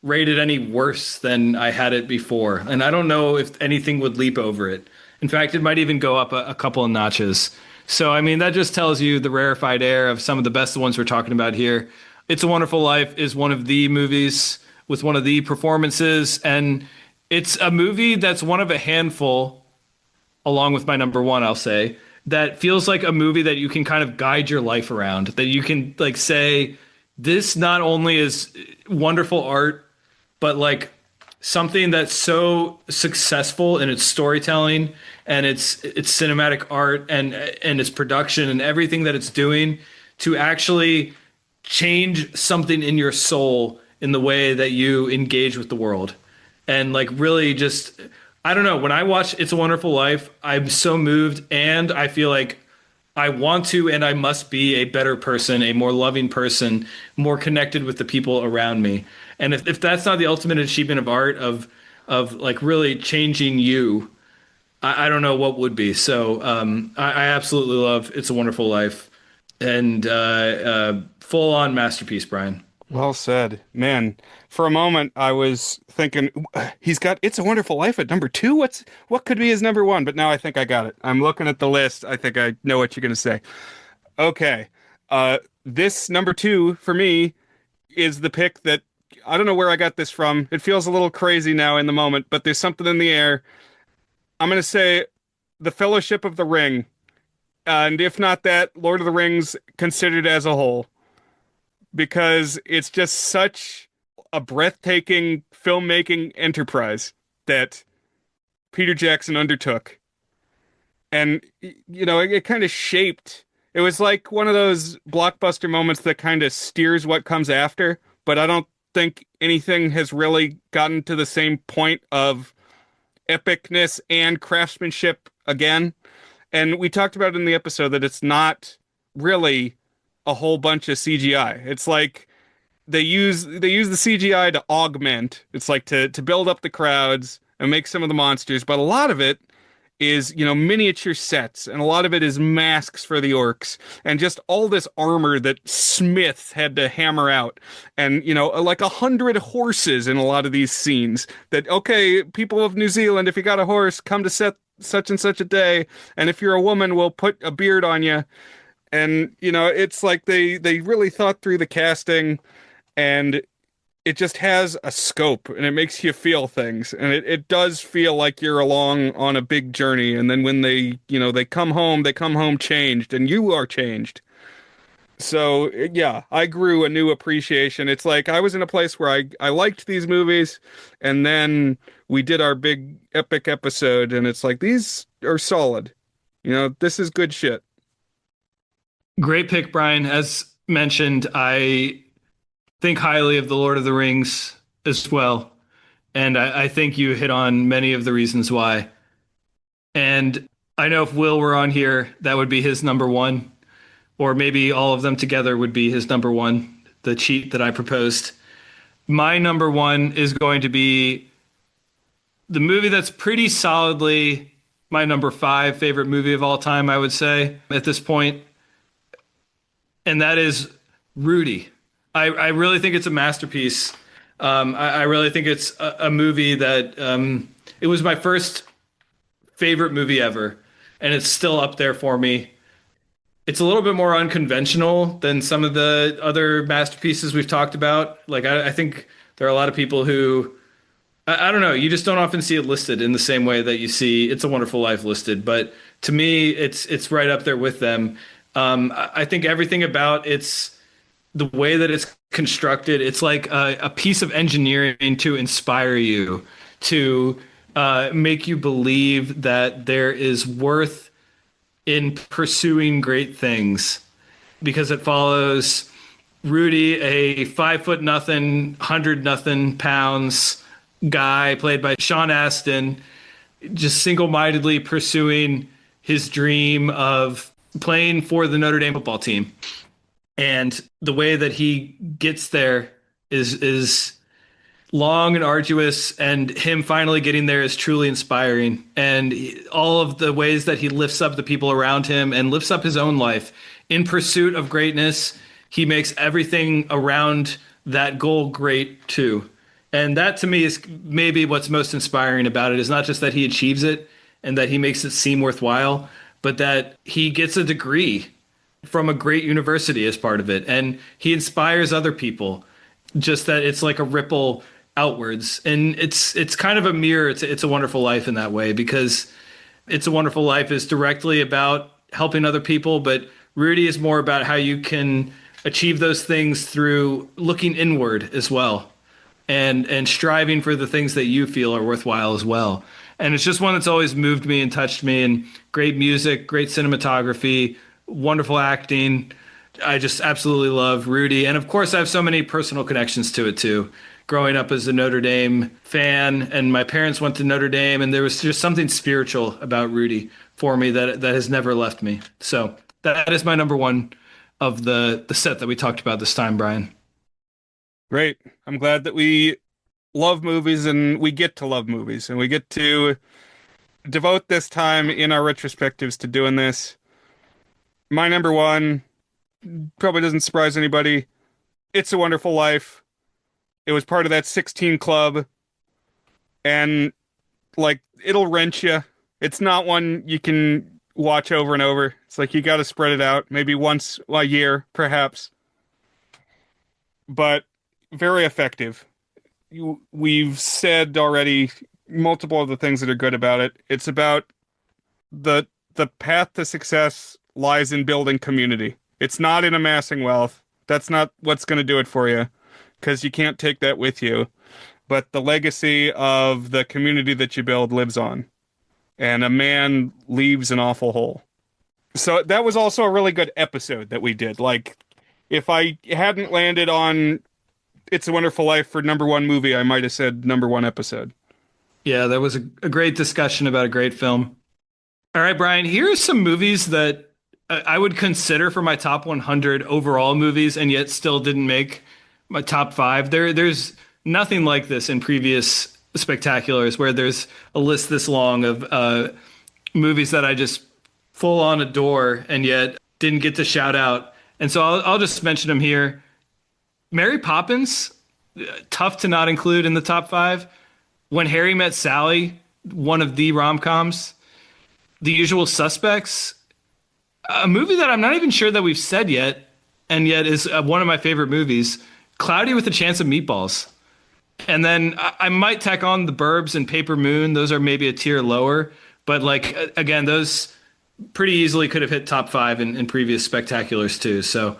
rate it any worse than I had it before. And I don't know if anything would leap over it. In fact, it might even go up a couple of notches. So, I mean, that just tells you the rarefied air of some of the best ones we're talking about here. It's a Wonderful Life is one of the movies with one of the performances, and it's a movie that's one of a handful, along with my number 1, I'll say, that feels like a movie that you can kind of guide your life around, that you can like say, this not only is wonderful art, but like something that's so successful in its storytelling and its cinematic art and its production and everything that it's doing to actually change something in your soul in the way that you engage with the world. And like really just, I don't know, when I watch It's a Wonderful Life, I'm so moved, and I feel like I want to and I must be a better person, a more loving person, more connected with the people around me. And if that's not the ultimate achievement of art, of like really changing you, I don't know what would be. So I absolutely love It's a Wonderful Life, and full on masterpiece, Brian. Well said. Man, for a moment I was thinking he's got It's a Wonderful Life at number 2. What could be his number 1? But now I think I got it. I'm looking at the list. I think I know what you're going to say. Okay. This number 2 for me is the pick that I don't know where I got this from. It feels a little crazy now in the moment, but there's something in the air. I'm going to say The Fellowship of the Ring. And if not that, Lord of the Rings considered as a whole. Because it's just such a breathtaking filmmaking enterprise that Peter Jackson undertook. And, you know, it kind of shaped. It was like one of those blockbuster moments that kind of steers what comes after. But I don't think anything has really gotten to the same point of epicness and craftsmanship again. And we talked about in the episode that it's not really a whole bunch of CGI. It's like they use the CGI to augment. It's like to build up the crowds and make some of the monsters, but a lot of it is, you know, miniature sets, and a lot of it is masks for the orcs, and just all this armor that smiths had to hammer out, and, you know, like 100 horses in a lot of these scenes. That, okay, people of New Zealand, if you got a horse, come to set such and such a day, and if you're a woman, we'll put a beard on you. And, you know, it's like they really thought through the casting, and it just has a scope, and it makes you feel things. And it does feel like you're along on a big journey. And then when they come home changed, and you are changed. So, yeah, I grew a new appreciation. It's like I was in a place where I liked these movies, and then we did our big epic episode, and it's like, these are solid. This is good shit. Great pick, Brian. As mentioned, I think highly of The Lord of the Rings as well. And I think you hit on many of the reasons why. And I know if Will were on here, that would be his number one, or maybe all of them together would be his number one, the cheat that I proposed. My number one is going to be the movie that's pretty solidly my number 5 favorite movie of all time, I would say, at this point. And that is Rudy. I really think it's a masterpiece. I really think it's a movie that it was my first favorite movie ever, and it's still up there for me. It's a little bit more unconventional than some of the other masterpieces we've talked about. Like I think there are a lot of people who I don't know, you just don't often see it listed in the same way that you see It's a Wonderful Life listed. But to me, it's right up there with them. I think everything about it's the way that it's constructed. It's like a piece of engineering to inspire you, to make you believe that there is worth in pursuing great things, because it follows Rudy, a 5'0" 100 pounds guy played by Sean Astin, just single-mindedly pursuing his dream of playing for the Notre Dame football team. And the way that he gets there is long and arduous, and him finally getting there is truly inspiring. And all of the ways that he lifts up the people around him and lifts up his own life in pursuit of greatness, he makes everything around that goal great too. And that to me is maybe what's most inspiring about it, is not just that he achieves it and that he makes it seem worthwhile, but that he gets a degree from a great university as part of it. And he inspires other people, just that it's like a ripple outwards. And it's kind of a mirror. It's a Wonderful Life in that way, because It's a Wonderful Life is directly about helping other people, but Rudy is more about how you can achieve those things through looking inward as well, and striving for the things that you feel are worthwhile as well. And it's just one that's always moved me and touched me, and great music, great cinematography, wonderful acting. I just absolutely love Rudy. And of course, I have so many personal connections to it too. Growing up as a Notre Dame fan, and my parents went to Notre Dame, and there was just something spiritual about Rudy for me that has never left me. So that is my number one of the set that we talked about this time, Brian. Great. I'm glad that we love movies, and we get to love movies, and we get to devote this time in our retrospectives to doing this. My number one probably doesn't surprise anybody. It's a Wonderful Life. It was part of that 16 club, and like, it'll wrench you. It's not one you can watch over and over. It's like you got to spread it out, maybe once a year, perhaps. But very effective. We've said already multiple of the things that are good about it. It's about the path to success lies in building community. It's not in amassing wealth. That's not what's going to do it for you, because you can't take that with you. But the legacy of the community that you build lives on. And a man leaves an awful hole. So that was also a really good episode that we did. Like, if I hadn't landed on It's a Wonderful Life for number one movie, I might have said number one episode. Yeah, that was a great discussion about a great film. All right, Brian, here are some movies that I would consider for my top 100 overall movies, and yet still didn't make my top 5. There's nothing like this in previous spectaculars, where there's a list this long of movies that I just full on adore and yet didn't get to shout out. And so I'll just mention them here. Mary Poppins, tough to not include in the top 5. When Harry Met Sally, one of the rom-coms. The Usual Suspects, a movie that I'm not even sure that we've said yet, and yet is one of my favorite movies. Cloudy with a Chance of Meatballs. And then I might tack on The Burbs and Paper Moon. Those are maybe a tier lower. But like, again, those pretty easily could have hit top 5 in previous spectaculars too. So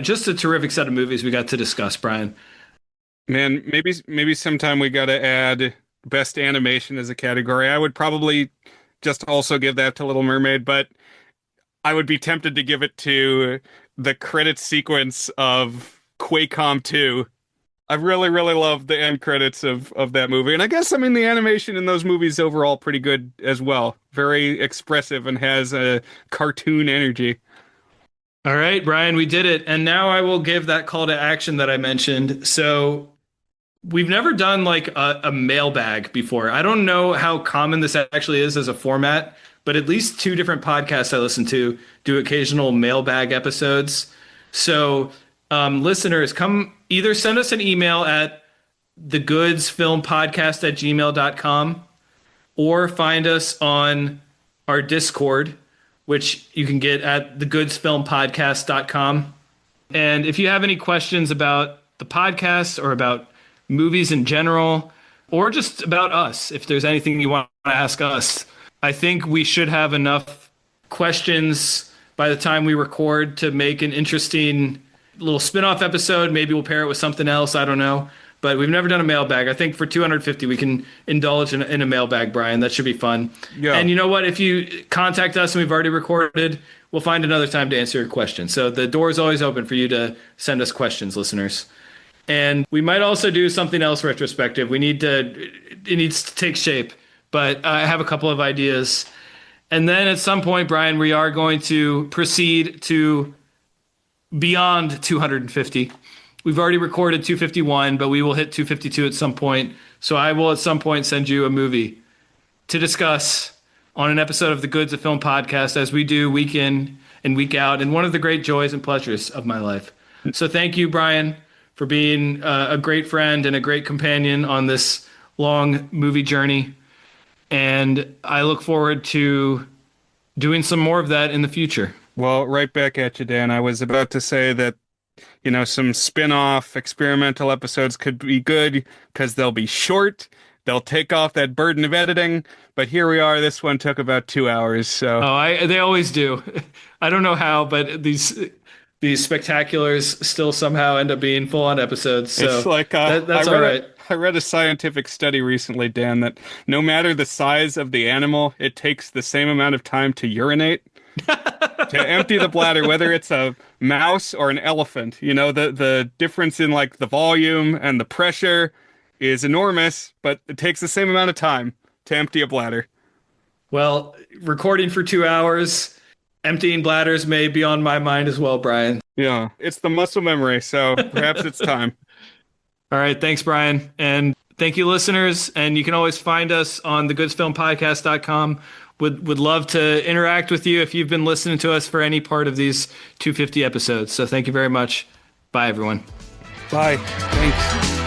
just a terrific set of movies we got to discuss, Brian. Man, maybe sometime we got to add best animation as a category. I would probably just also give that to Little Mermaid, but I would be tempted to give it to the credit sequence of Quaycom 2. I really, really love the end credits of that movie. And I guess, I mean, the animation in those movies overall pretty good as well. Very expressive and has a cartoon energy. All right, Brian, we did it. And now I will give that call to action that I mentioned. So we've never done like a mailbag before. I don't know how common this actually is as a format, but at least 2 different podcasts I listen to do occasional mailbag episodes. So listeners, come either send us an email at thegoodsfilmpodcast@gmail.com or find us on our Discord, which you can get at thegoodsfilmpodcast.com. And if you have any questions about the podcast or about movies in general, or just about us, if there's anything you want to ask us, I think we should have enough questions by the time we record to make an interesting little spin-off episode. Maybe we'll pair it with something else. I don't know. But we've never done a mailbag. I think for 250, we can indulge in a mailbag, Brian. That should be fun. Yeah. And you know what? If you contact us and we've already recorded, we'll find another time to answer your question. So the door is always open for you to send us questions, listeners. And we might also do something else retrospective. It needs to take shape, but I have a couple of ideas. And then at some point, Brian, we are going to proceed to beyond 250. We've already recorded 251, but we will hit 252 at some point. So I will at some point send you a movie to discuss on an episode of the Goods of Film podcast, as we do week in and week out, and one of the great joys and pleasures of my life. So thank you, Brian, for being a great friend and a great companion on this long movie journey. And I look forward to doing some more of that in the future. Well, right back at you, Dan. I was about to say that, you know, some spin-off experimental episodes could be good because they'll be short. They'll take off that burden of editing. But here we are. This one took about 2 hours. So they always do. I don't know how, but these spectaculars still somehow end up being full-on episodes. So it's like that's all right. I read a scientific study recently, Dan, that no matter the size of the animal, it takes the same amount of time to urinate. To empty the bladder, whether it's a mouse or an elephant. You know, the difference in like the volume and the pressure is enormous, but it takes the same amount of time to empty a bladder. Well, recording for 2 hours, emptying bladders may be on my mind as well, Brian. Yeah, it's the muscle memory, so perhaps it's time. All right, thanks, Brian. And thank you, listeners. And you can always find us on thegoodsfilmpodcast.com. Would love to interact with you if you've been listening to us for any part of these 250 episodes. So thank you very much. Bye, everyone. Bye. Thanks.